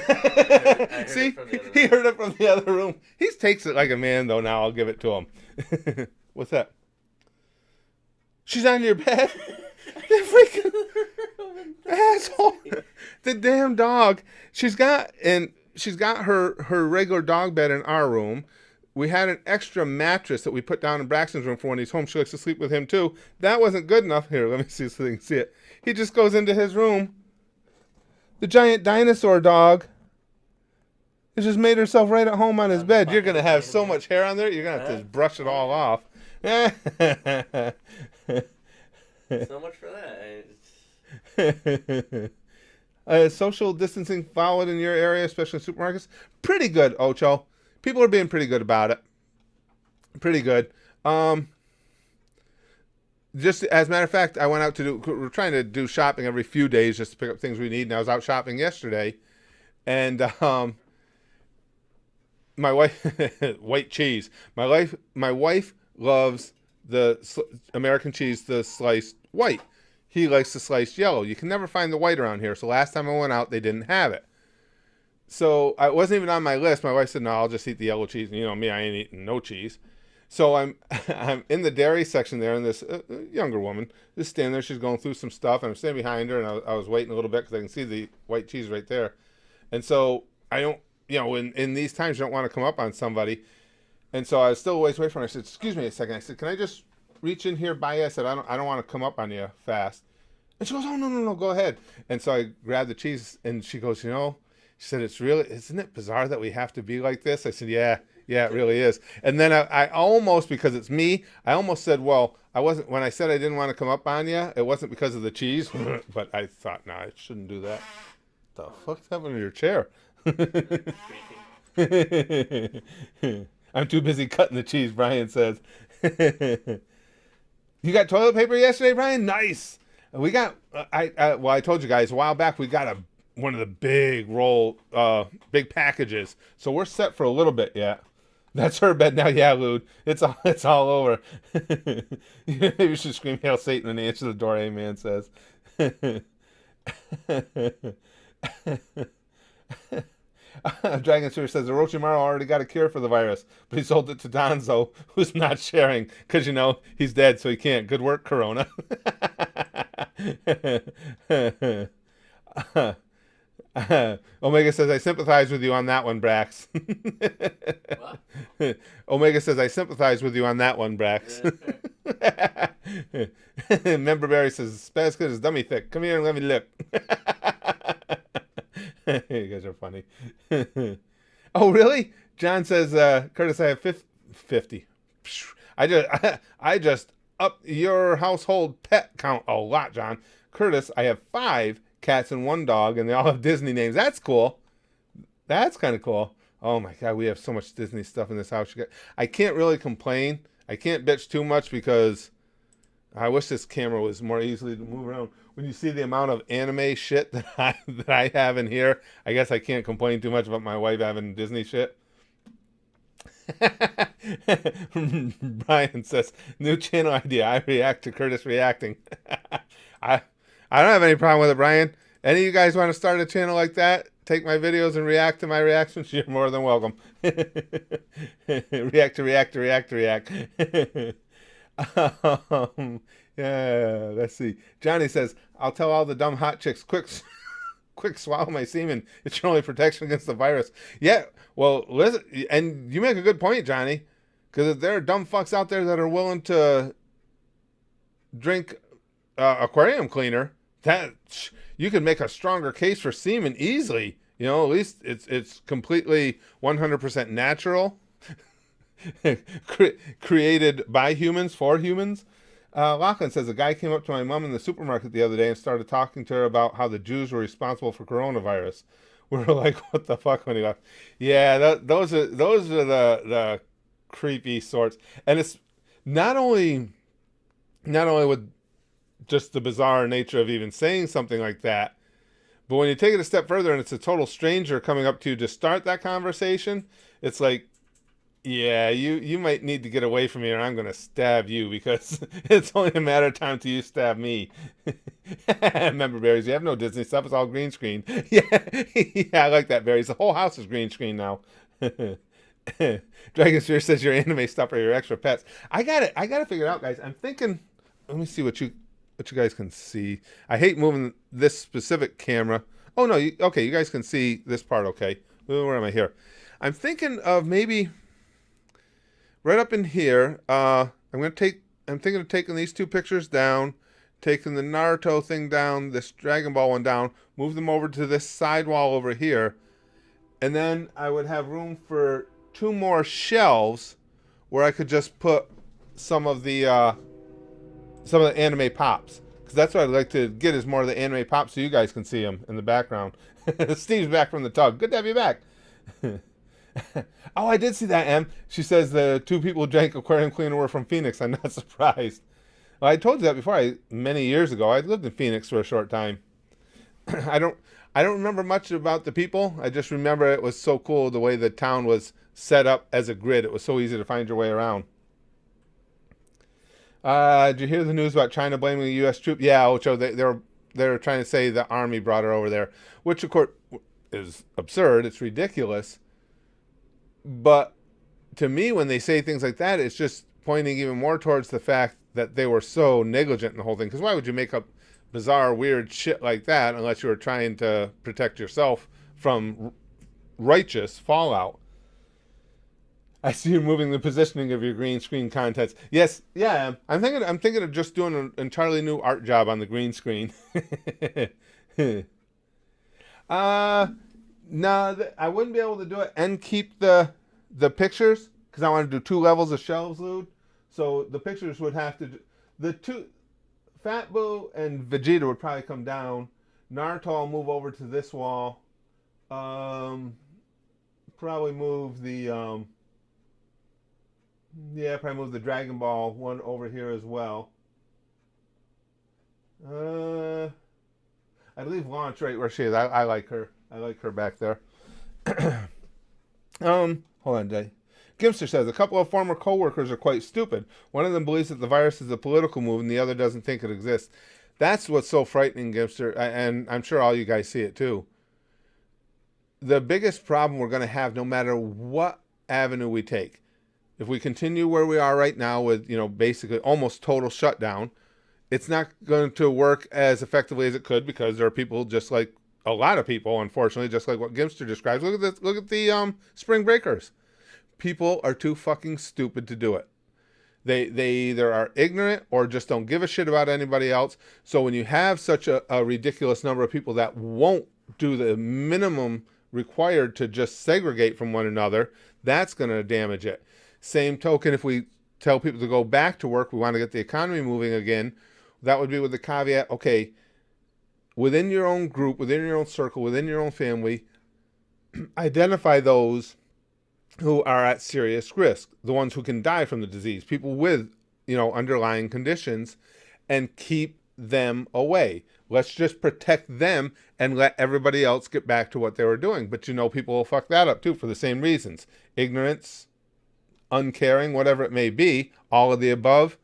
See, he heard it from the other room. He takes it like a man, though. Now I'll give it to him. What's that? She's on your bed? The freaking asshole. The damn dog. She's got her regular dog bed in our room. We had an extra mattress that we put down in Braxton's room for when he's home. She likes to sleep with him, too. That wasn't good enough. Here, let me see so they can see it. He just goes into his room. The giant dinosaur dog has just made herself right at home on his bed. You're going to have so much hair on there, you're going to have to just brush it all off. So much for that. Social distancing followed in your area, especially in supermarkets? Pretty good, Ocho. People are being pretty good about it. Pretty good. Just as a matter of fact, I went out we're trying to do shopping every few days just to pick up things we need. And I was out shopping yesterday. And my wife white cheese. My wife loves the American cheese, the sliced white. He likes the sliced yellow. You can never find the white around here. So last time I went out, they didn't have it. So I wasn't even on my list. My wife said, "No, I'll just eat the yellow cheese." And you know me, I ain't eating no cheese. So I'm I'm in the dairy section there, and this younger woman is standing there. She's going through some stuff, and I'm standing behind her, and I was waiting a little bit because I can see the white cheese right there. And so I don't, in these times, you don't want to come up on somebody. And so I was still waiting for her. I said, "Excuse me a second." I said, "Can I just reach in here by you?" I said, I don't want to come up on you fast." And she goes, "Oh, no, no, no, go ahead." And so I grabbed the cheese, and she goes, she said, isn't it bizarre that we have to be like this? I said, yeah, it really is. And then I almost, because it's me, I almost said, well, when I said I didn't want to come up on you, it wasn't because of the cheese, but I thought, no, I shouldn't do that. The fuck's happening to your chair? I'm too busy cutting the cheese, Brian says. You got toilet paper yesterday, Brian? Nice. We got, I told you guys a while back, we got one of the big packages. So we're set for a little bit yet. That's her bed now. Yeah, Lude. It's all over. Maybe you should scream Hail Satan and answer the door, amen, says. Dragon Sewer says Orochimaru already got a cure for the virus, but he sold it to Donzo, who's not sharing, because he's dead, so he can't. Good work, Corona. Omega says, I sympathize with you on that one, Brax. What? Omega says, I sympathize with you on that one, Brax. Member Barry says, Spaz good as dummy thick. Come here and let me look. You guys are funny. Oh, really? John says, Curtis, I have 50. I just up your household pet count a lot, John. Curtis, I have 5 cats and 1 dog, and they all have Disney names. That's cool. That's kind of cool. Oh my God, we have so much Disney stuff in this house. I can't really complain. I can't bitch too much because I wish this camera was more easily to move around. When you see the amount of anime shit that I have in here, I guess I can't complain too much about my wife having Disney shit. Brian says, new channel idea. I react to Curtis reacting. I don't have any problem with it, Brian. Any of you guys want to start a channel like that? Take my videos and react to my reactions? You're more than welcome. React. Yeah, let's see. Johnny says, I'll tell all the dumb hot chicks, quick swallow my semen. It's your only protection against the virus. Yeah, well, listen, and you make a good point, Johnny, because if there are dumb fucks out there that are willing to drink aquarium cleaner, that you can make a stronger case for semen easily. At least it's completely 100% natural, created by humans for humans. Lachlan says, a guy came up to my mom in the supermarket the other day and started talking to her about how the Jews were responsible for coronavirus. We were like, what the fuck when he left? Yeah, those are the creepy sorts. And it's not only with just the bizarre nature of even saying something like that, but when you take it a step further and it's a total stranger coming up to you to start that conversation, it's like, yeah, you might need to get away from me or I'm going to stab you because it's only a matter of time till you stab me. Remember, Berries, you have no Disney stuff. It's all green screen. Yeah, I like that, Berries. The whole house is green screen now. Dragon Sphere says your anime stuff are your extra pets. I got to figure it out, guys. I'm thinking, let me see what you guys can see. I hate moving this specific camera. Oh, no. Okay, you guys can see this part, okay. Where am I here? I'm thinking of maybe right up in here, I'm thinking of taking these 2 pictures down, taking the Naruto thing down, this Dragon Ball one down, move them over to this side wall over here, and then I would have room for 2 more shelves where I could just put some of the anime pops, because that's what I'd like to get is more of the anime pops so you guys can see them in the background. Steve's back from the tug. Good to have you back. Oh, I did see that, Em. She says the 2 people who drank aquarium cleaner were from Phoenix. I'm not surprised. Well, I told you that before. Many years ago, I lived in Phoenix for a short time. I don't I don't remember much about the people. I just remember it was so cool the way the town was set up as a grid. It was so easy to find your way around. Did you hear the news about China blaming the U.S. troop? Yeah, Ocho. They're trying to say the army brought her over there, which of course is absurd. It's ridiculous. But to me, when they say things like that, it's just pointing even more towards the fact that they were so negligent in the whole thing. Because why would you make up bizarre, weird shit like that unless you were trying to protect yourself from righteous fallout? I see you moving the positioning of your green screen contents. Yes, yeah. I'm thinking of just doing an entirely new art job on the green screen. uh no, I wouldn't be able to do it and keep the pictures because I want to do 2 levels of shelves, Lude. So the pictures would have to do, the two Fat Boo and Vegeta would probably come down. Naruto will move over to this wall. Um, probably move the probably move the Dragon Ball one over here as well. Uh, I'd leave Launch right where she is. I like her. I like her back there. Hold on, Jay. Gimster says a couple of former coworkers are quite stupid. One of them believes that the virus is a political move, and the other doesn't think it exists. That's what's so frightening, Gimster, and I'm sure all you guys see it too. The biggest problem we're going to have, no matter what avenue we take, if we continue where we are right now with, basically almost total shutdown, it's not going to work as effectively as it could because there are people just like a lot of people, unfortunately, just like what Gimster describes. Look at this. Look at the spring breakers. People are too fucking stupid to do it. They either are ignorant or just don't give a shit about anybody else. So when you have such a ridiculous number of people that won't do the minimum required to just segregate from one another, that's going to damage it. Same token, if we tell people to go back to work, we want to get the economy moving again, that would be with the caveat, okay, within your own group, within your own circle, within your own family, identify those who are at serious risk, the ones who can die from the disease, people with, underlying conditions, and keep them away. Let's just protect them and let everybody else get back to what they were doing. But people will fuck that up too for the same reasons. Ignorance, uncaring, whatever it may be, all of the above,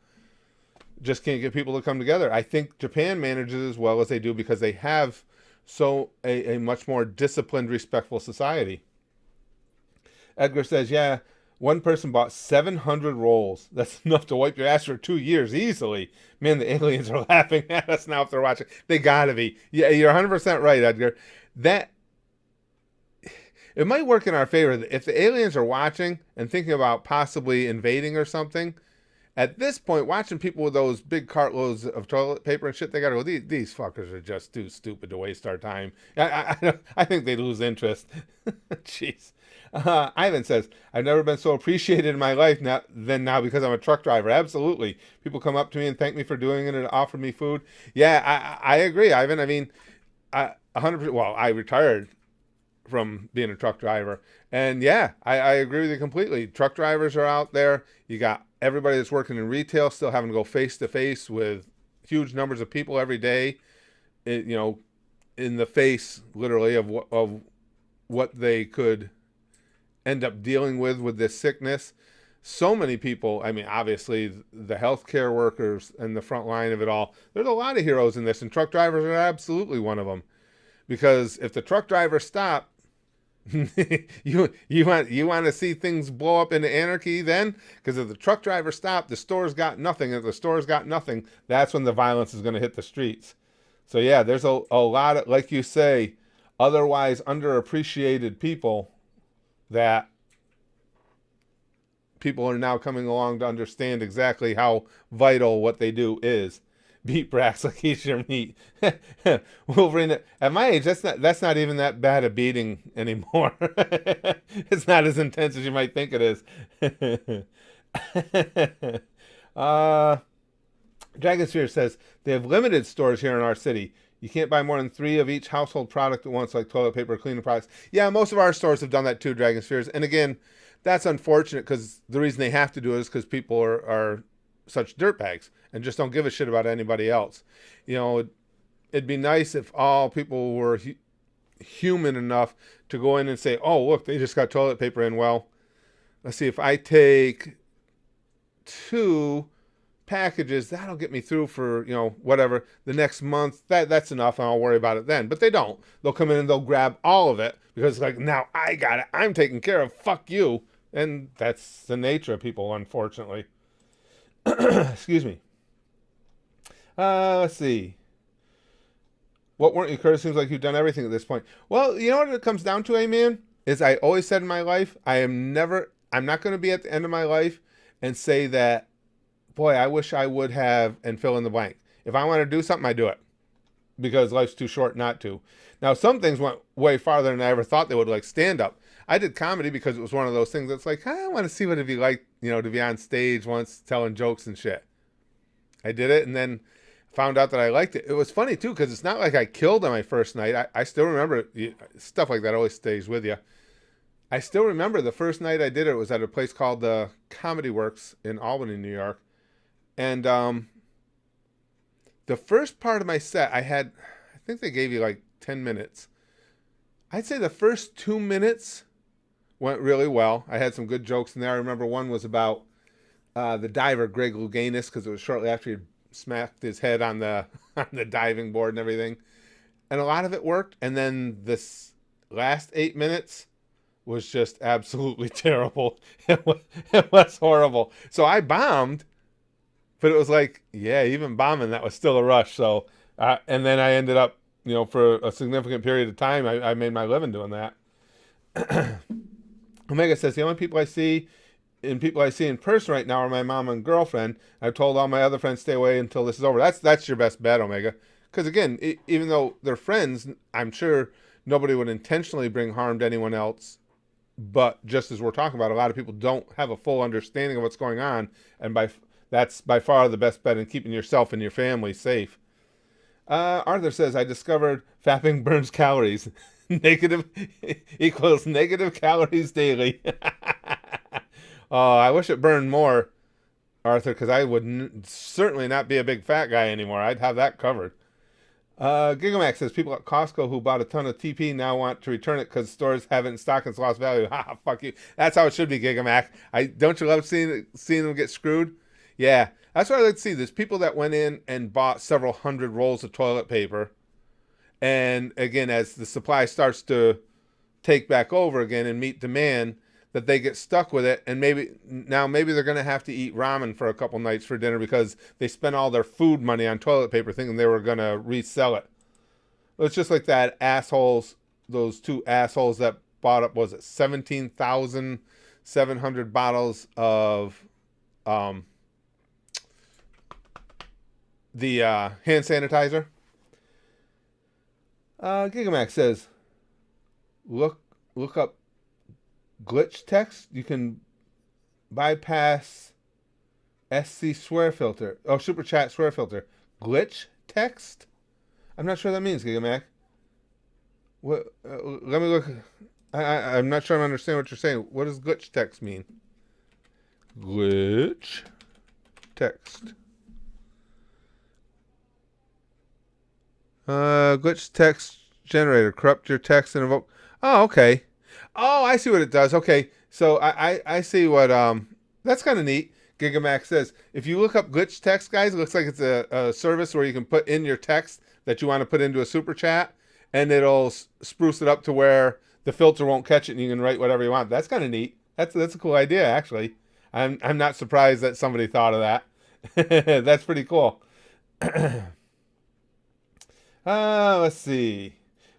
just can't get people to come together. I think Japan manages as well as they do because they have a much more disciplined, respectful society. Edgar says, yeah, one person bought 700 rolls. That's enough to wipe your ass for 2 years easily. Man, the aliens are laughing at us now if they're watching. They gotta be. Yeah, you're 100% right, Edgar. It might work in our favor. If the aliens are watching and thinking about possibly invading or something, at this point, watching people with those big cartloads of toilet paper and shit, they gotta go, these fuckers are just too stupid to waste our time. I think they lose interest. Jeez. Ivan says, I've never been so appreciated in my life than now because I'm a truck driver. Absolutely. People come up to me and thank me for doing it and offer me food. Yeah, I agree, Ivan. I mean, 100%. Well, I retired from being a truck driver. And yeah, I agree with you completely. Truck drivers are out there. You got everybody that's working in retail still having to go face to face with huge numbers of people every day, in the face, literally, of what they could end up dealing with this sickness. So many people, I mean, obviously the healthcare workers and the front line of it all, there's a lot of heroes in this, and truck drivers are absolutely one of them. Because if the truck drivers stop, you want to see things blow up into anarchy then? Because if the truck drivers stop, the store's got nothing. If the store's got nothing, that's when the violence is going to hit the streets. So yeah, there's a lot of, like you say, otherwise underappreciated people that people are now coming along to understand exactly how vital what they do is. Beat Brax like he's your meat. Wolverine, at my age, that's not even that bad a beating anymore. It's not as intense as you might think it is. Dragon Sphere says they have limited stores here in our city. You can't buy more than 3 of each household product at once, like toilet paper, cleaning products. Yeah, most of our stores have done that too, Dragon Spheres. And again, that's unfortunate because the reason they have to do it is because people are such dirtbags and just don't give a shit about anybody else. it'd be nice if all people were human enough to go in and say, oh, look, they just got toilet paper in. Well, let's see, if I take 2 packages, that'll get me through for, whatever, the next month. That's enough, and I'll worry about it then. But they don't. They'll come in and they'll grab all of it because, like, now I got it. I'm taken care of. Fuck you. And that's the nature of people, unfortunately. Excuse me. Let's see. What weren't you, Curtis? Seems like you've done everything at this point. Well, you know what it comes down to, man? Is I always said in my life, I'm not going to be at the end of my life and say that, boy, I wish I would have, and fill in the blank. If I want to do something, I do it. Because life's too short not to. Now, some things went way farther than I ever thought they would, like stand-up. I did comedy because it was one of those things that's like, I want to see what it'd be like, to be on stage once telling jokes and shit. I did it and then found out that I liked it. It was funny, too, because it's not like I killed on my first night. I still remember it. Stuff like that always stays with you. I still remember the first night I did it was at a place called the Comedy Works in Albany, New York. And the first part of my set, I think they gave you like 10 minutes. I'd say the first 2 minutes went really well. I had some good jokes in there. I remember one was about the diver, Greg Louganis, because it was shortly after he smacked his head on the on the diving board and everything. And a lot of it worked. And then this last 8 minutes was just absolutely terrible. It was horrible. So I bombed. But it was like, yeah, even bombing, that was still a rush. So, and then I ended up, for a significant period of time, I made my living doing that. Omega says, the only people I see in person right now are my mom and girlfriend. I've told all my other friends stay away until this is over. That's your best bet, Omega. Because again, even though they're friends, I'm sure nobody would intentionally bring harm to anyone else. But just as we're talking about, a lot of people don't have a full understanding of what's going on. And that's by far the best bet in keeping yourself and your family safe. Arthur says, I discovered fapping burns calories. Negative equals negative calories daily. Oh, I wish it burned more, Arthur, because I would certainly not be a big fat guy anymore. I'd have that covered. Gigamax says, people at Costco who bought a ton of TP now want to return it because stores have it in stock and it's lost value. Ha, fuck you. That's how it should be, Gigamax. Don't you love seeing them get screwed? Yeah, that's what I like to see. There's people that went in and bought several hundred rolls of toilet paper. And again, as the supply starts to take back over again and meet demand, that they get stuck with it. And maybe they're going to have to eat ramen for a couple nights for dinner because they spent all their food money on toilet paper thinking they were going to resell it. It's just like those 2 assholes that bought up, was it 17,700 bottles of the hand sanitizer. Gigamax says, look up glitch text. You can bypass SC swear filter. Oh, super chat swear filter. Glitch text? I'm not sure what that means, Gigamac. What? Let me look. I'm not sure I understand what you're saying. What does glitch text mean? Glitch text. Glitch text generator. Corrupt your text and invoke. Oh, okay. Oh, I see what it does. Okay. So I see what, that's kind of neat. Gigamax says, if you look up glitch text, guys, it looks like it's a service where you can put in your text that you want to put into a super chat, and it'll spruce it up to where the filter won't catch it and you can write whatever you want. That's kind of neat. That's a cool idea, actually. I'm not surprised that somebody thought of that. That's pretty cool. Let's see.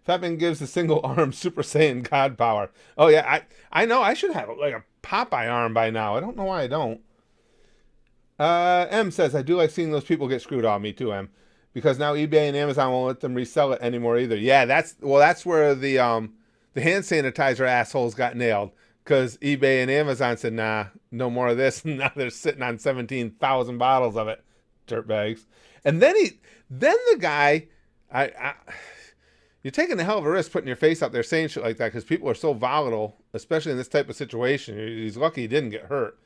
Fapping gives a single arm Super Saiyan God power. Oh yeah, I know I should have like a Popeye arm by now. I don't know why I don't. M says, I do like seeing those people get screwed on. Me too, M. Because now eBay and Amazon won't let them resell it anymore either. Yeah, that's where the hand sanitizer assholes got nailed. Because eBay and Amazon said, nah, no more of this. And now they're sitting on 17,000 bottles of it. Dirtbags. And then the guy, you're taking a hell of a risk putting your face out there saying shit like that because people are so volatile, especially in this type of situation. He's lucky he didn't get hurt.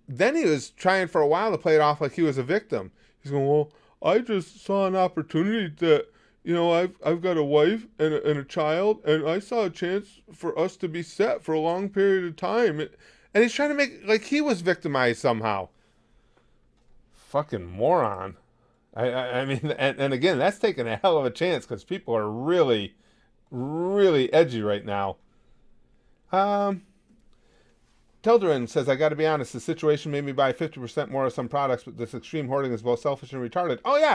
Then he was trying for a while to play it off like he was a victim. He's going, well, I just saw an opportunity to, I've got a wife and a child, and I saw a chance for us to be set for a long period of time. And he's trying to make like he was victimized somehow. Fucking moron. I mean, and again, that's taking a hell of a chance because people are really, really edgy right now. Um, Telderin says, I got to be honest, the situation made me buy 50% more of some products, but this extreme hoarding is both selfish and retarded. Oh, yeah,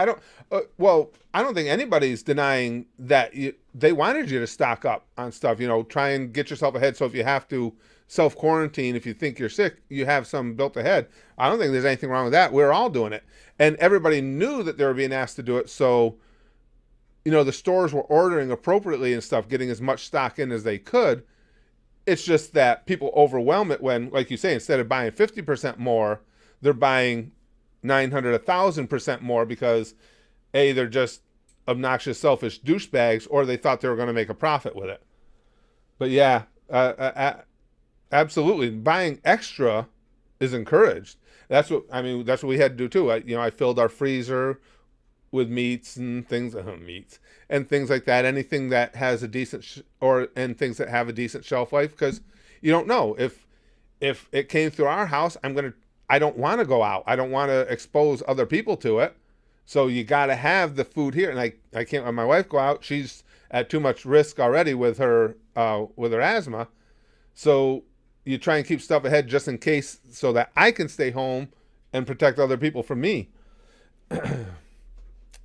I don't think anybody's denying that they wanted you to stock up on stuff, try and get yourself ahead. So if you have to self quarantine, if you think you're sick, you have some built ahead. I don't think there's anything wrong with that. We're all doing it. And everybody knew that they were being asked to do it. So, the stores were ordering appropriately and stuff, getting as much stock in as they could. It's just that people overwhelm it when, like you say, instead of buying 50% more, they're buying 900, 1,000% more because A, they're just obnoxious, selfish douchebags, or they thought they were going to make a profit with it. But yeah, absolutely. Buying extra is encouraged. That's what we had to do too. I filled our freezer with meats and things, meats and things like that. Anything that has a decent and things that have a decent shelf life, because you don't know if it came through our house. I don't want to go out. I don't want to expose other people to it. So you got to have the food here. And I can't let my wife go out. She's at too much risk already with her asthma. So you try and keep stuff ahead just in case, so that I can stay home and protect other people from me.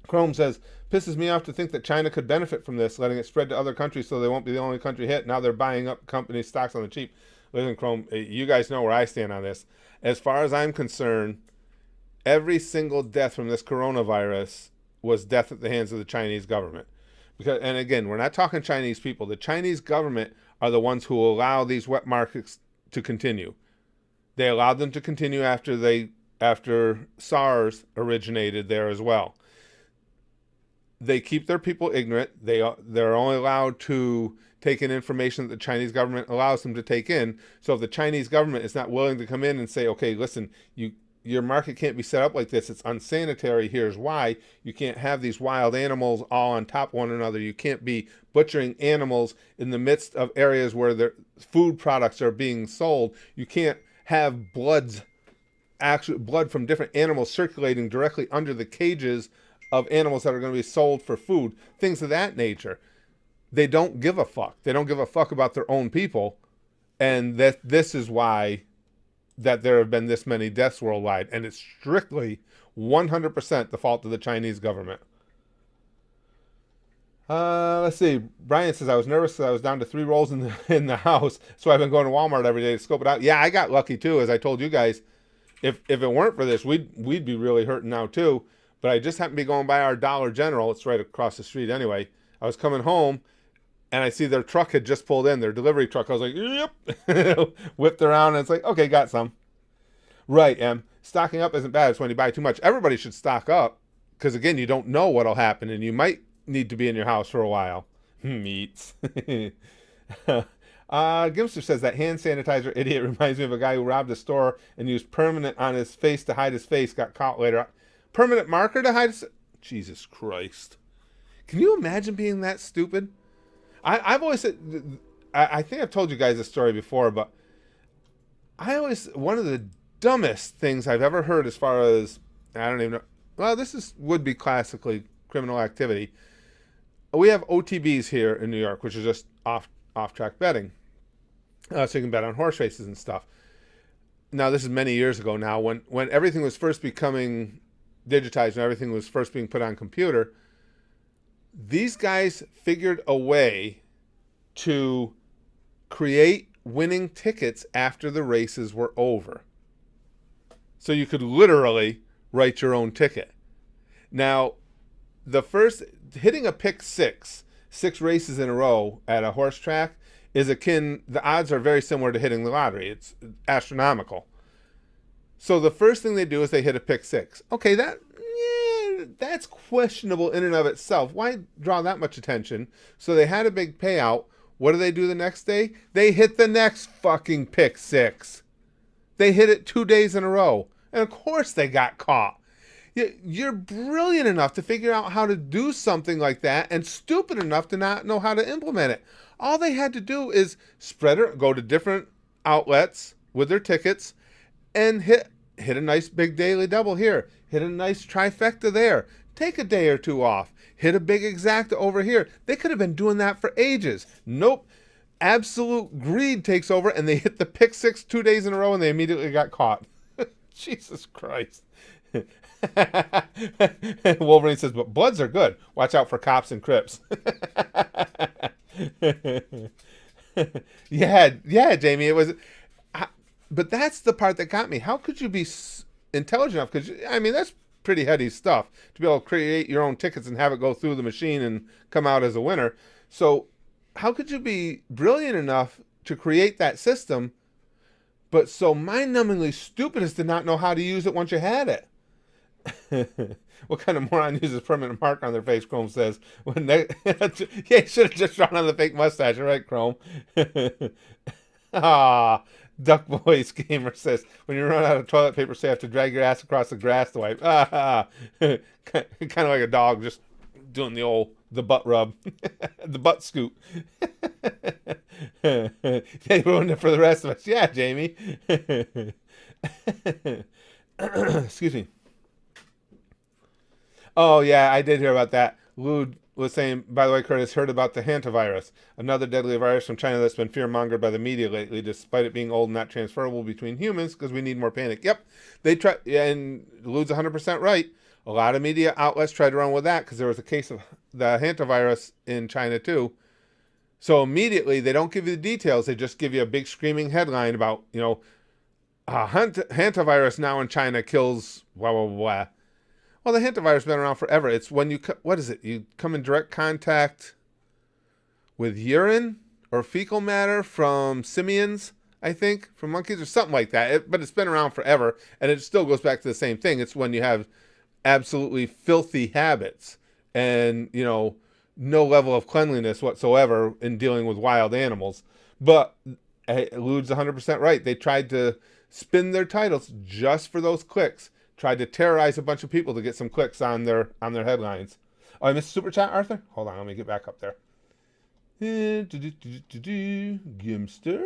Chrome says, pisses me off to think that China could benefit from this, letting it spread to other countries so they won't be the only country hit. Now they're buying up company stocks on the cheap. Listen, Chrome, you guys know where I stand on this. As far as I'm concerned, every single death from this coronavirus was death at the hands of the Chinese government. And again, we're not talking Chinese people. The Chinese government are the ones who allow these wet markets to continue. They allowed them to continue after SARS originated there as well. They keep their people ignorant. They're only allowed to take in information that the Chinese government allows them to take in. So if the Chinese government is not willing to come in and say, okay, listen, your market can't be set up like this. It's unsanitary. Here's why. You can't have these wild animals all on top of one another. You can't be butchering animals in the midst of areas where their food products are being sold. You can't have blood from different animals circulating directly under the cages of animals that are going to be sold for food, things of that nature. They don't give a fuck. They don't give a fuck about their own people. And this is why that there have been this many deaths worldwide. And it's strictly 100% the fault of the Chinese government. Let's see. Brian says, I was nervous because I was down to 3 rolls in the house. So I've been going to Walmart every day to scope it out. Yeah, I got lucky too. As I told you guys, if it weren't for this, we'd be really hurting now too. But I just happened to be going by our Dollar General. It's right across the street anyway. I was coming home, and I see their truck had just pulled in, their delivery truck. I was like, yep. Whipped around, and it's like, okay, got some. Right, Em. Stocking up isn't bad. It's when you buy too much. Everybody should stock up, because, again, you don't know what'll happen, and you might need to be in your house for a while. Meats. Gimster says that hand sanitizer idiot reminds me of a guy who robbed a store and used permanent on his face to hide his face, got caught later. Permanent marker to hide his... Jesus Christ. Can you imagine being that stupid? I've always said... I think I've told you guys this story before, but one of the dumbest things I've ever heard as far as... I don't even know... Well, would be classically criminal activity. We have OTBs here in New York, which is just off-track betting. So you can bet on horse races and stuff. Now, this is many years ago now, when everything was first becoming digitized and everything was first being put on computer, these guys figured a way to create winning tickets after the races were over. So you could literally write your own ticket. Now, hitting a pick 6 races in a row at a horse track is the odds are very similar to hitting the lottery. It's astronomical. So the first thing they do is they hit a pick 6. Okay, that's questionable in and of itself. Why draw that much attention? So they had a big payout. What do they do the next day? They hit the next fucking pick 6. They hit it 2 days in a row. And of course they got caught. You're brilliant enough to figure out how to do something like that and stupid enough to not know how to implement it. All they had to do is go to different outlets with their tickets and hit a nice big daily double here, hit a nice trifecta there, take a day or two off, hit a big exacta over here. They could have been doing that for ages. Nope. Absolute greed takes over, and they hit the pick six 2 days in a row, and they immediately got caught. Jesus Christ. Wolverine says, but Bloods are good. Watch out for cops and Crips. Yeah, Jamie. It was, but that's the part that got me. How could you be intelligent enough? Because I mean, that's pretty heady stuff to be able to create your own tickets and have it go through the machine and come out as a winner. So, how could you be brilliant enough to create that system, but so mind-numbingly stupid as to not know how to use it once you had it? What kind of moron uses permanent mark on their face? Chrome says. Yeah, you should have just drawn on the fake mustache. All right, Chrome. Ah, Duck Boys Gamer says, when you run out of toilet paper, so you have to drag your ass across the grass to wipe. Kind of like a dog just doing the butt rub, the butt scoop. They ruined it for the rest of us. Yeah, Jamie. Excuse me. Oh, yeah, I did hear about that. Lude was saying, by the way, Curtis, heard about the hantavirus, another deadly virus from China that's been fear-mongered by the media lately, despite it being old and not transferable between humans because we need more panic. Yep, they try, and Lude's 100% right. A lot of media outlets tried to run with that because there was a case of the hantavirus in China, too. So immediately, they don't give you the details. They just give you a big screaming headline about, hantavirus now in China kills blah, blah, blah. Well, the hantavirus has been around forever. It's when you come in direct contact with urine or fecal matter from simians, I think, from monkeys or something like that. But it's been around forever, and it still goes back to the same thing. It's when you have absolutely filthy habits and, no level of cleanliness whatsoever in dealing with wild animals. But Lude's 100% right. They tried to spin their titles just for those clicks. Tried to terrorize a bunch of people to get some clicks on their headlines. Oh, I missed Super Chat, Arthur? Hold on, let me get back up there. Gimster.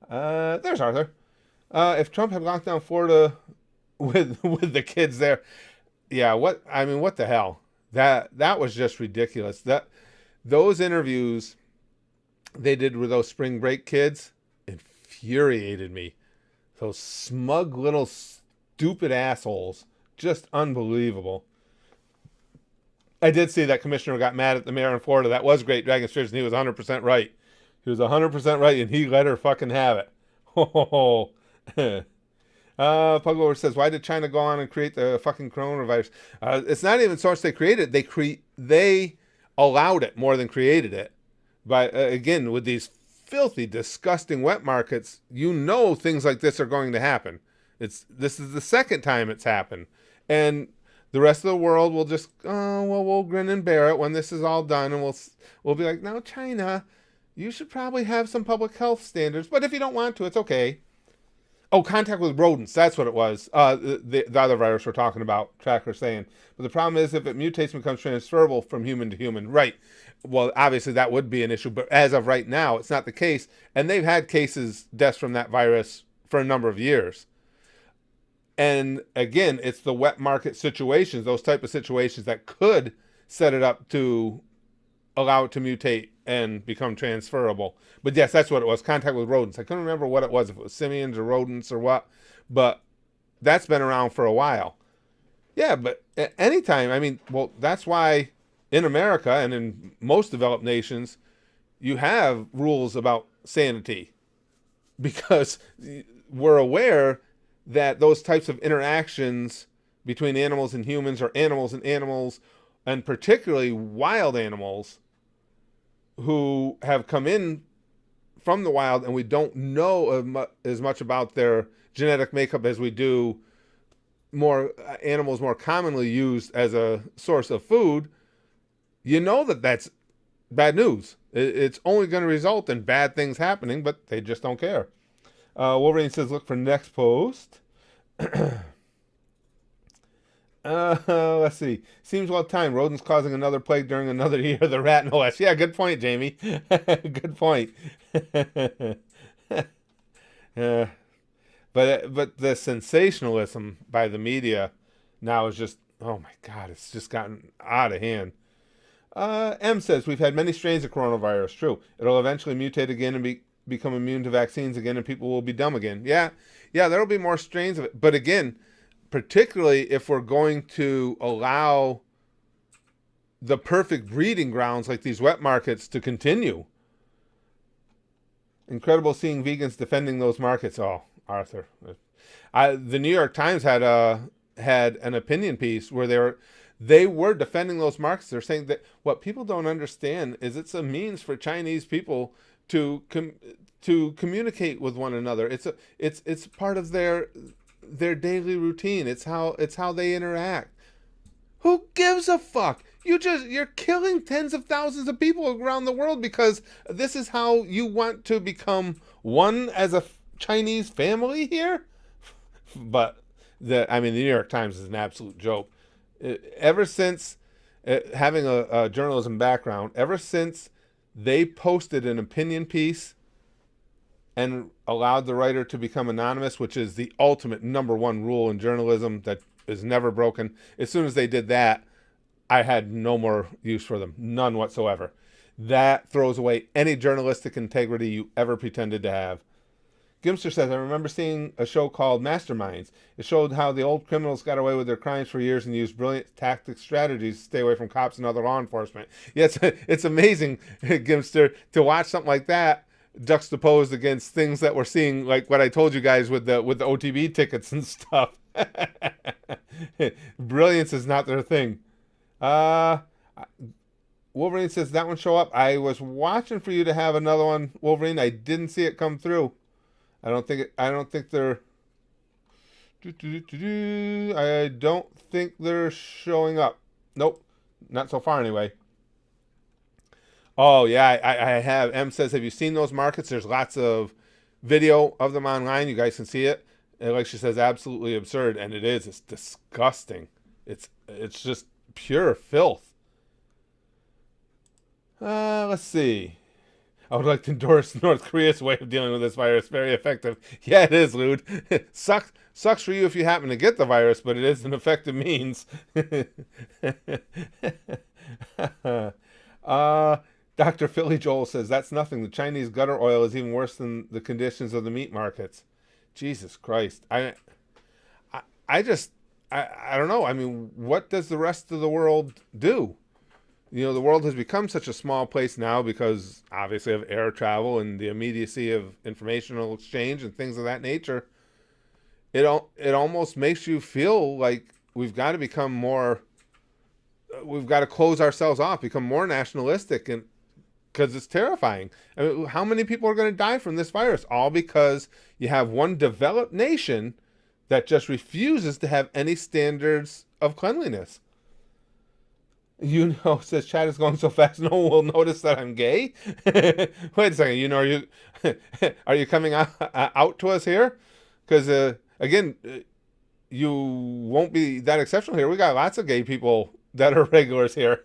There's Arthur. If Trump had locked down Florida with the kids there, yeah, what the hell? That was just ridiculous. Those interviews they did with those spring break kids infuriated me. Those smug little stupid assholes. Just unbelievable. I did see that commissioner got mad at the mayor in Florida. That was great, Dragon Spears, and he was 100% right. He was 100% right, and he let her fucking have it. Ho. Pugover says, why did China go on and create the fucking coronavirus? It's not even so much they created it. They allowed it more than created it. But again, with these filthy, disgusting wet markets, things like this are going to happen. This is the second time it's happened. And the rest of the world will just, we'll grin and bear it when this is all done, and we'll be like, now China, you should probably have some public health standards, but if you don't want to, it's okay. Oh, contact with rodents, that's what it was. The other virus we're talking about, Tracker's saying. But the problem is if it mutates and becomes transferable from human to human. Right. Well, obviously that would be an issue, but as of right now, it's not the case. And they've had deaths from that virus for a number of years. And again, it's the wet market situations, those type of situations that could set it up to allow it to mutate and become transferable. But yes, that's what it was, contact with rodents. I couldn't remember what it was, if it was simians or rodents or what, but that's been around for a while. Yeah, but anytime, that's why in America and in most developed nations, you have rules about sanity, because we're aware that those types of interactions between animals and humans, or animals, and particularly wild animals who have come in from the wild, and we don't know as much about their genetic makeup as we do animals more commonly used as a source of food, that's bad news. It's only going to result in bad things happening, but they just don't care. Wolverine says, look for next post. Let's see. Seems well timed. Rodents causing another plague during another year of the rat no less. Yeah, good point, Jamie. Good point. uh, but the sensationalism by the media now is just, oh my God, it's just gotten out of hand. M says we've had many strains of coronavirus. True, it'll eventually mutate again and become immune to vaccines again, and people will be dumb again. Yeah, yeah, there'll be more strains of it. But again, particularly if we're going to allow the perfect breeding grounds like these wet markets to continue. Incredible seeing vegans defending those markets. Oh, Arthur, the New York Times had an opinion piece where they were defending those markets. They're saying that what people don't understand is it's a means for Chinese people to communicate with one another. It's part of their daily routine. It's how they interact. Who gives a fuck? You're killing tens of thousands of people around the world because this is how you want to become one as a Chinese family here. But the New York Times is an absolute joke. Ever since having a journalism background, ever since they posted an opinion piece and allowed the writer to become anonymous, which is the ultimate number one rule in journalism that is never broken. As soon as they did that, I had no more use for them. None whatsoever. That throws away any journalistic integrity you ever pretended to have. Gimster says, I remember seeing a show called Masterminds. It showed how the old criminals got away with their crimes for years and used brilliant tactic strategies to stay away from cops and other law enforcement. Yes, it's amazing, Gimster, to watch something like that juxtaposed against things that we're seeing, like what I told you guys with the OTB tickets and stuff. Brilliance is not their thing. Wolverine says that one show up. I was watching for you to have another one, Wolverine. I didn't see it come through. I don't think they're. I don't think they're showing up. Nope, not so far anyway. Oh yeah, I have. M says, have you seen those markets? There's lots of video of them online. You guys can see it. And like she says, absolutely absurd, and it is. It's disgusting. It's just pure filth. Let's see. I would like to endorse North Korea's way of dealing with this virus. Very effective. Yeah, it is, Lude. Sucks for you if you happen to get the virus, but it is an effective means. Dr. Philly Joel says, that's nothing. The Chinese gutter oil is even worse than the conditions of the meat markets. Jesus Christ. I don't know. I mean, what does the rest of the world do? The world has become such a small place now because obviously of air travel and the immediacy of informational exchange and things of that nature. It almost makes you feel like we've got to close ourselves off, become more nationalistic, and because it's terrifying. I mean, how many people are going to die from this virus? All because you have one developed nation that just refuses to have any standards of cleanliness. Says Chad is going so fast, no one will notice that I'm gay. Wait a second. Are you coming out to us here? Because again, you won't be that exceptional here. We got lots of gay people that are regulars here.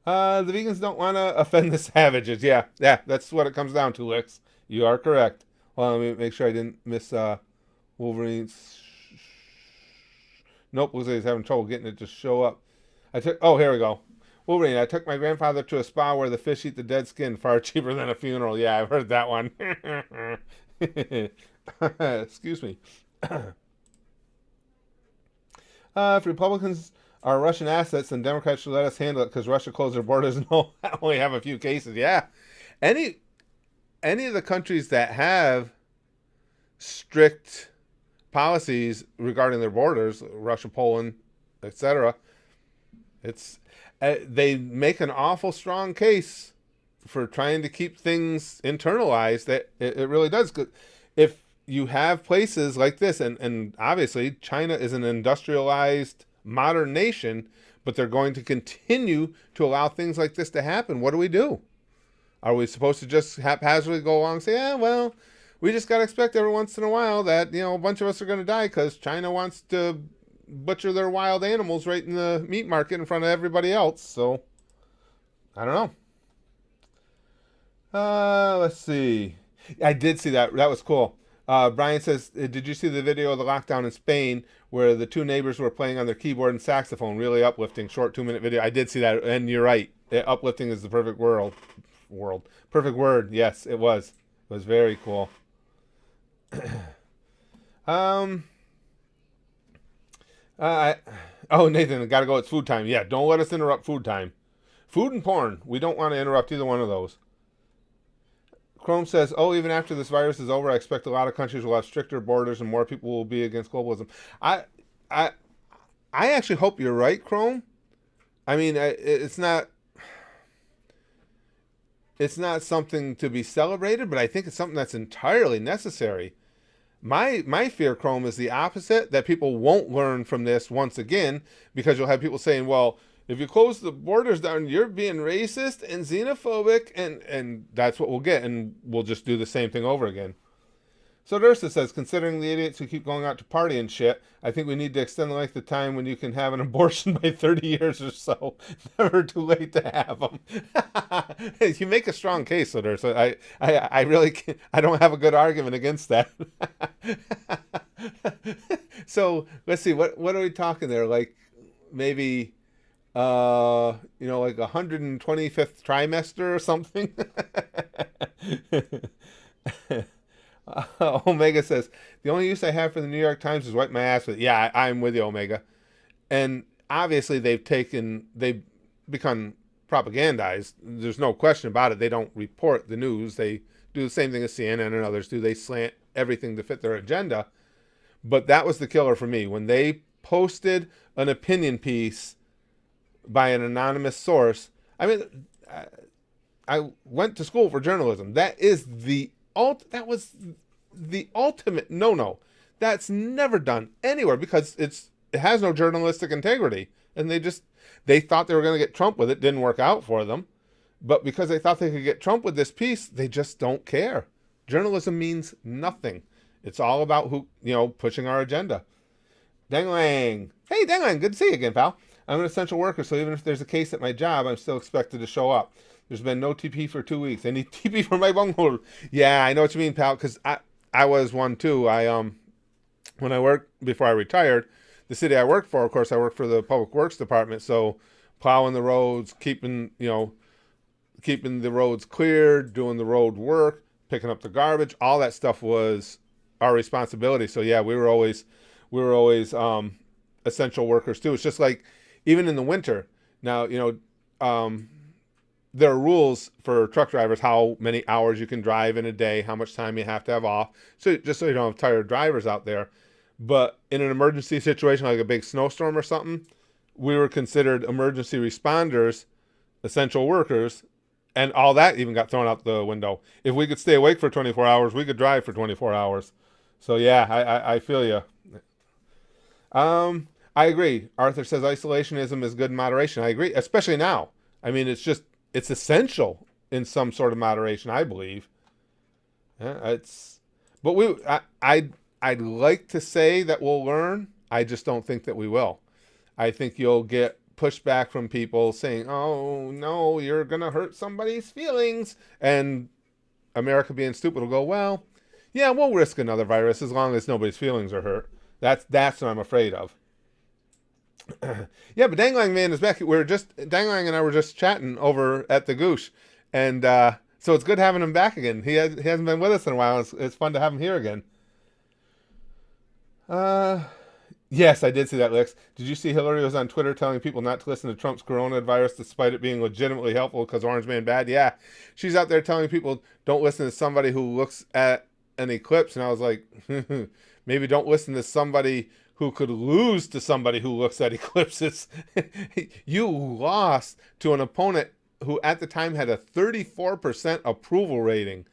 The vegans don't want to offend the savages. Yeah, that's what it comes down to, Licks. You are correct. Well, let me make sure I didn't miss Wolverine's. Nope, looks like he's having trouble getting it to show up. Here we go. Wolverine, I took my grandfather to a spa where the fish eat the dead skin, far cheaper than a funeral. Yeah, I've heard that one. Excuse me. If Republicans are Russian assets, then Democrats should let us handle it because Russia closed their borders and only have a few cases. Yeah. Any of the countries that have strict policies regarding their borders, Russia, Poland, etc., they make an awful strong case for trying to keep things internalized. That it really does. If you have places like this, and obviously China is an industrialized modern nation, but they're going to continue to allow things like this to happen. What do we do? Are we supposed to just haphazardly go along and say, well, We just got to expect every once in a while that, a bunch of us are going to die because China wants to butcher their wild animals right in the meat market in front of everybody else. So, I don't know. Let's see. I did see that. That was cool. Brian says, "Did you see the video of the lockdown in Spain where the two neighbors were playing on their keyboard and saxophone? Really uplifting. Short 2 minute video." I did see that, and you're right. Uplifting is the perfect perfect word. Yes, it was. It was very cool. Um. Uh, Nathan, gotta go. It's food time. Yeah, don't let us interrupt food time. Food and porn. We don't want to interrupt either one of those. Chrome says, "Oh, even after this virus is over, I expect a lot of countries will have stricter borders and more people will be against globalism." I, I, I actually hope you're right, Chrome. I mean, it's not something to be celebrated, but I think it's something that's entirely necessary. My fear, Chrome, is the opposite, that people won't learn from this once again, because you'll have people saying, well, if you close the borders down, you're being racist and xenophobic, and that's what we'll get, and we'll just do the same thing over again. So Dursa says, considering the idiots who keep going out to party and shit, I think we need to extend the length of time when you can have an abortion by 30 years or so. Never too late to have them. You make a strong case, so Dursa. I really can't, I don't have a good argument against that. So let's see, what are we talking there? Like maybe like 125th trimester or something. Omega says, the only use I have for the New York Times is wipe my ass with it. Yeah, I'm with you, Omega. And obviously they've become propagandized. There's no question about it. They don't report the news. They do the same thing as CNN and others do. They slant everything to fit their agenda. But that was the killer for me. When they posted an opinion piece by an anonymous source, I mean, I went to school for journalism. That was the ultimate no. That's never done anywhere because it has no journalistic integrity. And they thought they were going to get Trump with it. Didn't work out for them. But because they thought they could get Trump with this piece, they just don't care. Journalism means nothing. It's all about pushing our agenda. Danglang. Hey, Danglang, good to see you again, pal. I'm an essential worker, so even if there's a case at my job, I'm still expected to show up. There's been no TP for 2 weeks. I need TP for my bunghole. Yeah, I know what you mean, pal, because I was one too. When I worked, before I retired, the city I worked for, of course, I worked for the Public Works Department, so plowing the roads, keeping the roads cleared, doing the road work, picking up the garbage, all that stuff was our responsibility. So yeah, we were always essential workers too. It's just like even in the winter. Now, there are rules for truck drivers, how many hours you can drive in a day, how much time you have to have off. So just so you don't have tired drivers out there. But in an emergency situation like a big snowstorm or something, we were considered emergency responders, essential workers, and all that even got thrown out the window. If we could stay awake for 24 hours, we could drive for 24 hours. So yeah, I feel you. I agree. Arthur says isolationism is good in moderation. I agree, especially now. I mean, it's essential in some sort of moderation, I believe. Yeah, I'd like to say that we'll learn. I just don't think that we will. I think you'll get pushback from people saying, "Oh no, you're gonna hurt somebody's feelings," and America being stupid will go, "Well, yeah, we'll risk another virus as long as nobody's feelings are hurt." That's what I'm afraid of. Yeah, but Dangling Man is back. Dangling and I were just chatting over at the Goosh, and so it's good having him back again. He hasn't been with us in a while. It's fun to have him here again. Yes, I did see that, Lex. Did you see Hillary was on Twitter telling people not to listen to Trump's coronavirus despite it being legitimately helpful because Orange Man bad? Yeah, she's out there telling people don't listen to somebody who looks at an eclipse, and I was like, maybe don't listen to somebody who could lose to somebody who looks at eclipses. You lost to an opponent who at the time had a 34% approval rating.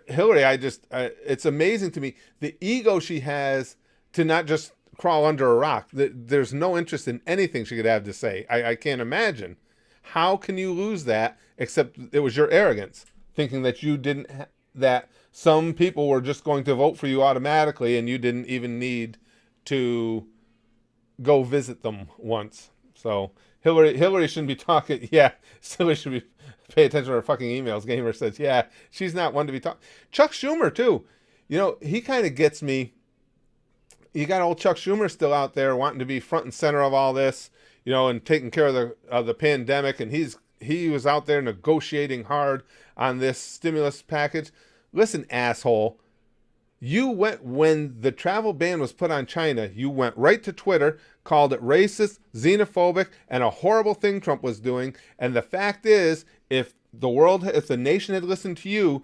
Hillary, it's amazing to me the ego she has to not just crawl under a rock. There's no interest in anything she could have to say. I can't imagine. How can you lose that except it was your arrogance, thinking that you didn't that some people were just going to vote for you automatically, and you didn't even need to go visit them once. So Hillary shouldn't be talking. Yeah, Hillary should be pay attention to her fucking emails. Gamer says, yeah, she's not one to be talking. Chuck Schumer too. You know, he kind of gets me. You got old Chuck Schumer still out there wanting to be front and center of all this, you know, and taking care of the pandemic, and he was out there negotiating hard on this stimulus package. Listen, asshole, you went when the travel ban was put on China, you went right to Twitter, called it racist, xenophobic, and a horrible thing Trump was doing. And the fact is, if the nation had listened to you,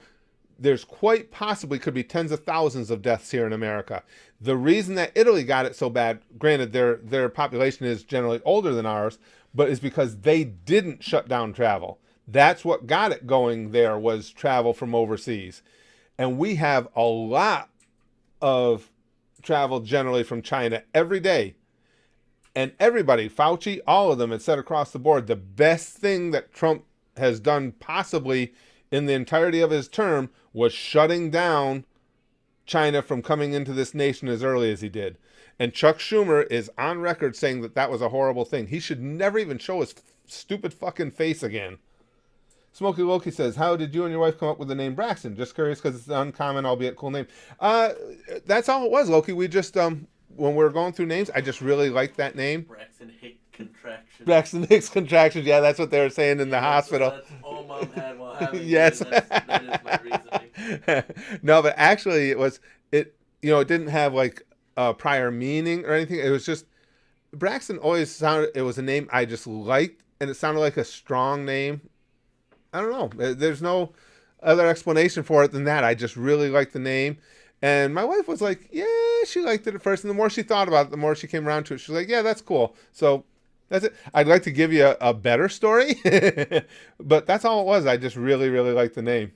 there's quite possibly could be tens of thousands of deaths here in America. The reason that Italy got it so bad, granted their population is generally older than ours, but is because they didn't shut down travel. That's what got it going there, was travel from overseas. And we have a lot of travel generally from China every day. And everybody, Fauci, all of them, had said across the board, the best thing that Trump has done possibly in the entirety of his term was shutting down China from coming into this nation as early as he did. And Chuck Schumer is on record saying that that was a horrible thing. He should never even show his stupid fucking face again. Smokey Loki says, how did you and your wife come up with the name Braxton? Just curious because it's an uncommon, albeit cool name. That's all it was, Loki. We just, when we were going through names, I just really liked that name. Braxton Hicks contractions. Braxton Hicks contractions. Yeah, that's what they were saying in the hospital. That's all Mom had while having yes. That is my reasoning. No, but actually it didn't have like a prior meaning or anything. It was just, Braxton always sounded, it was a name I just liked, and it sounded like a strong name. I don't know. There's no other explanation for it than that. I just really liked the name. And my wife was like, yeah, she liked it at first. And the more she thought about it, the more she came around to it. She's like, yeah, that's cool. So that's it. I'd like to give you a better story. But that's all it was. I just really, really liked the name.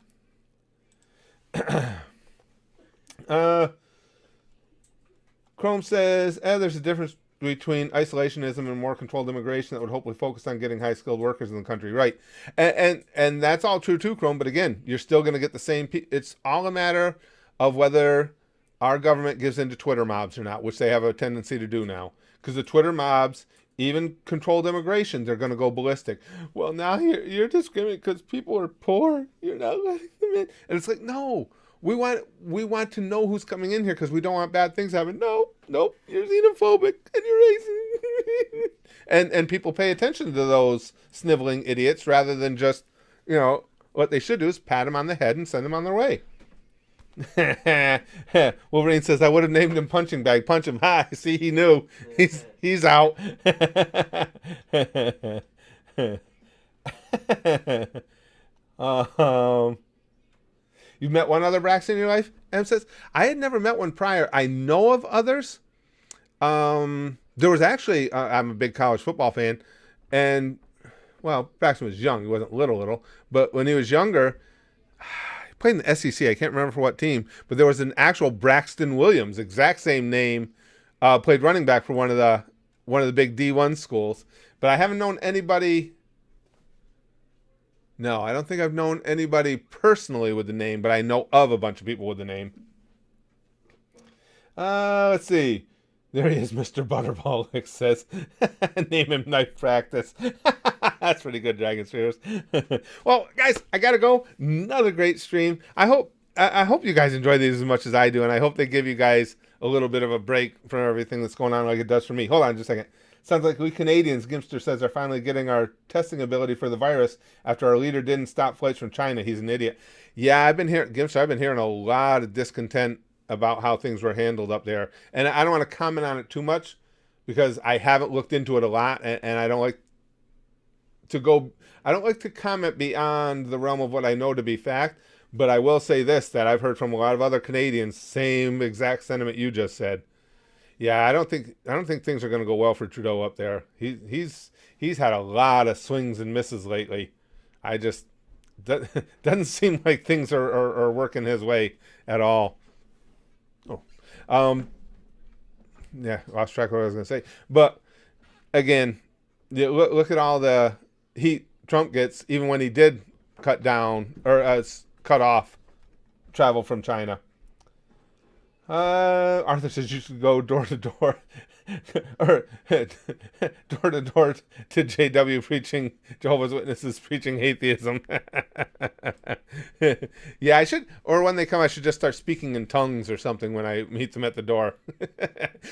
Chrome says, there's a difference between isolationism and more controlled immigration that would hopefully focus on getting high-skilled workers in the country. Right. And that's all true too, Chrome. But again, you're still going to get the same it's all a matter of whether our government gives in to Twitter mobs or not, which they have a tendency to do now. Because the Twitter mobs, even controlled immigration, they're going to go ballistic. Well, now you're discriminating because people are poor. You're not letting them in. And it's like, no. We want to know who's coming in here because we don't want bad things happen. Nope, you're xenophobic and you're racist. and people pay attention to those sniveling idiots rather than just, what they should do is pat them on the head and send them on their way. Wolverine says, I would have named him Punching Bag. Punch him. Ha, see, he knew. He's out. You've met one other Braxton in your life? Em says, I had never met one prior. I know of others. There was actually, I'm a big college football fan, and, well, Braxton was young. He wasn't little, but when he was younger, he played in the SEC. I can't remember for what team, but there was an actual Braxton Williams, exact same name, played running back for one of the big D1 schools. But I haven't known anybody. No, I don't think I've known anybody personally with the name, but I know of a bunch of people with the name. Let's see. There he is, Mr. Butterball, Lick says. Name him Knife Practice. That's pretty good, Dragon Spheres. Well, guys, I gotta go. Another great stream. I hope you guys enjoy these as much as I do, and I hope they give you guys a little bit of a break from everything that's going on like it does for me. Hold on just a second. Sounds like we Canadians, Gimster says, are finally getting our testing ability for the virus after our leader didn't stop flights from China. He's an idiot. Yeah, I've been hearing a lot of discontent about how things were handled up there. And I don't want to comment on it too much because I haven't looked into it a lot, and I don't like to comment beyond the realm of what I know to be fact. But I will say this, that I've heard from a lot of other Canadians, same exact sentiment you just said. Yeah, I don't think things are going to go well for Trudeau up there. He's had a lot of swings and misses lately. I just doesn't seem like things are working his way at all. Yeah, lost track of what I was going to say. But again, look at all the heat Trump gets, even when he did cut down or cut off travel from China. Arthur says you should go door to door, or door to door to JW preaching Jehovah's Witnesses preaching atheism. Yeah, I should. Or when they come, I should just start speaking in tongues or something when I meet them at the door.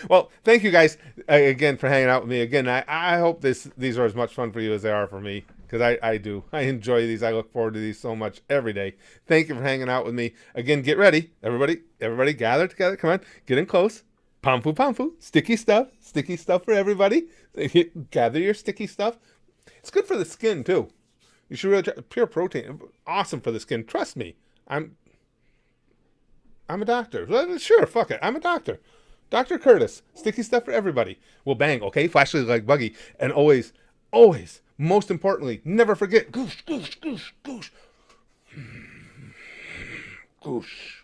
Well, thank you guys again for hanging out with me. Again, I hope these are as much fun for you as they are for me. Because I do. I enjoy these. I look forward to these so much every day. Thank you for hanging out with me. Again, get ready. Everybody gather together. Come on. Get in close. Pamfu. Sticky stuff for everybody. Gather your sticky stuff. It's good for the skin, too. You should really try. Pure protein. Awesome for the skin. Trust me. I'm a doctor. Sure, fuck it. I'm a doctor. Dr. Curtis. Sticky stuff for everybody. Well, bang, okay? Flashlight like Buggy. And always, most importantly, never forget, goosh. Goosh.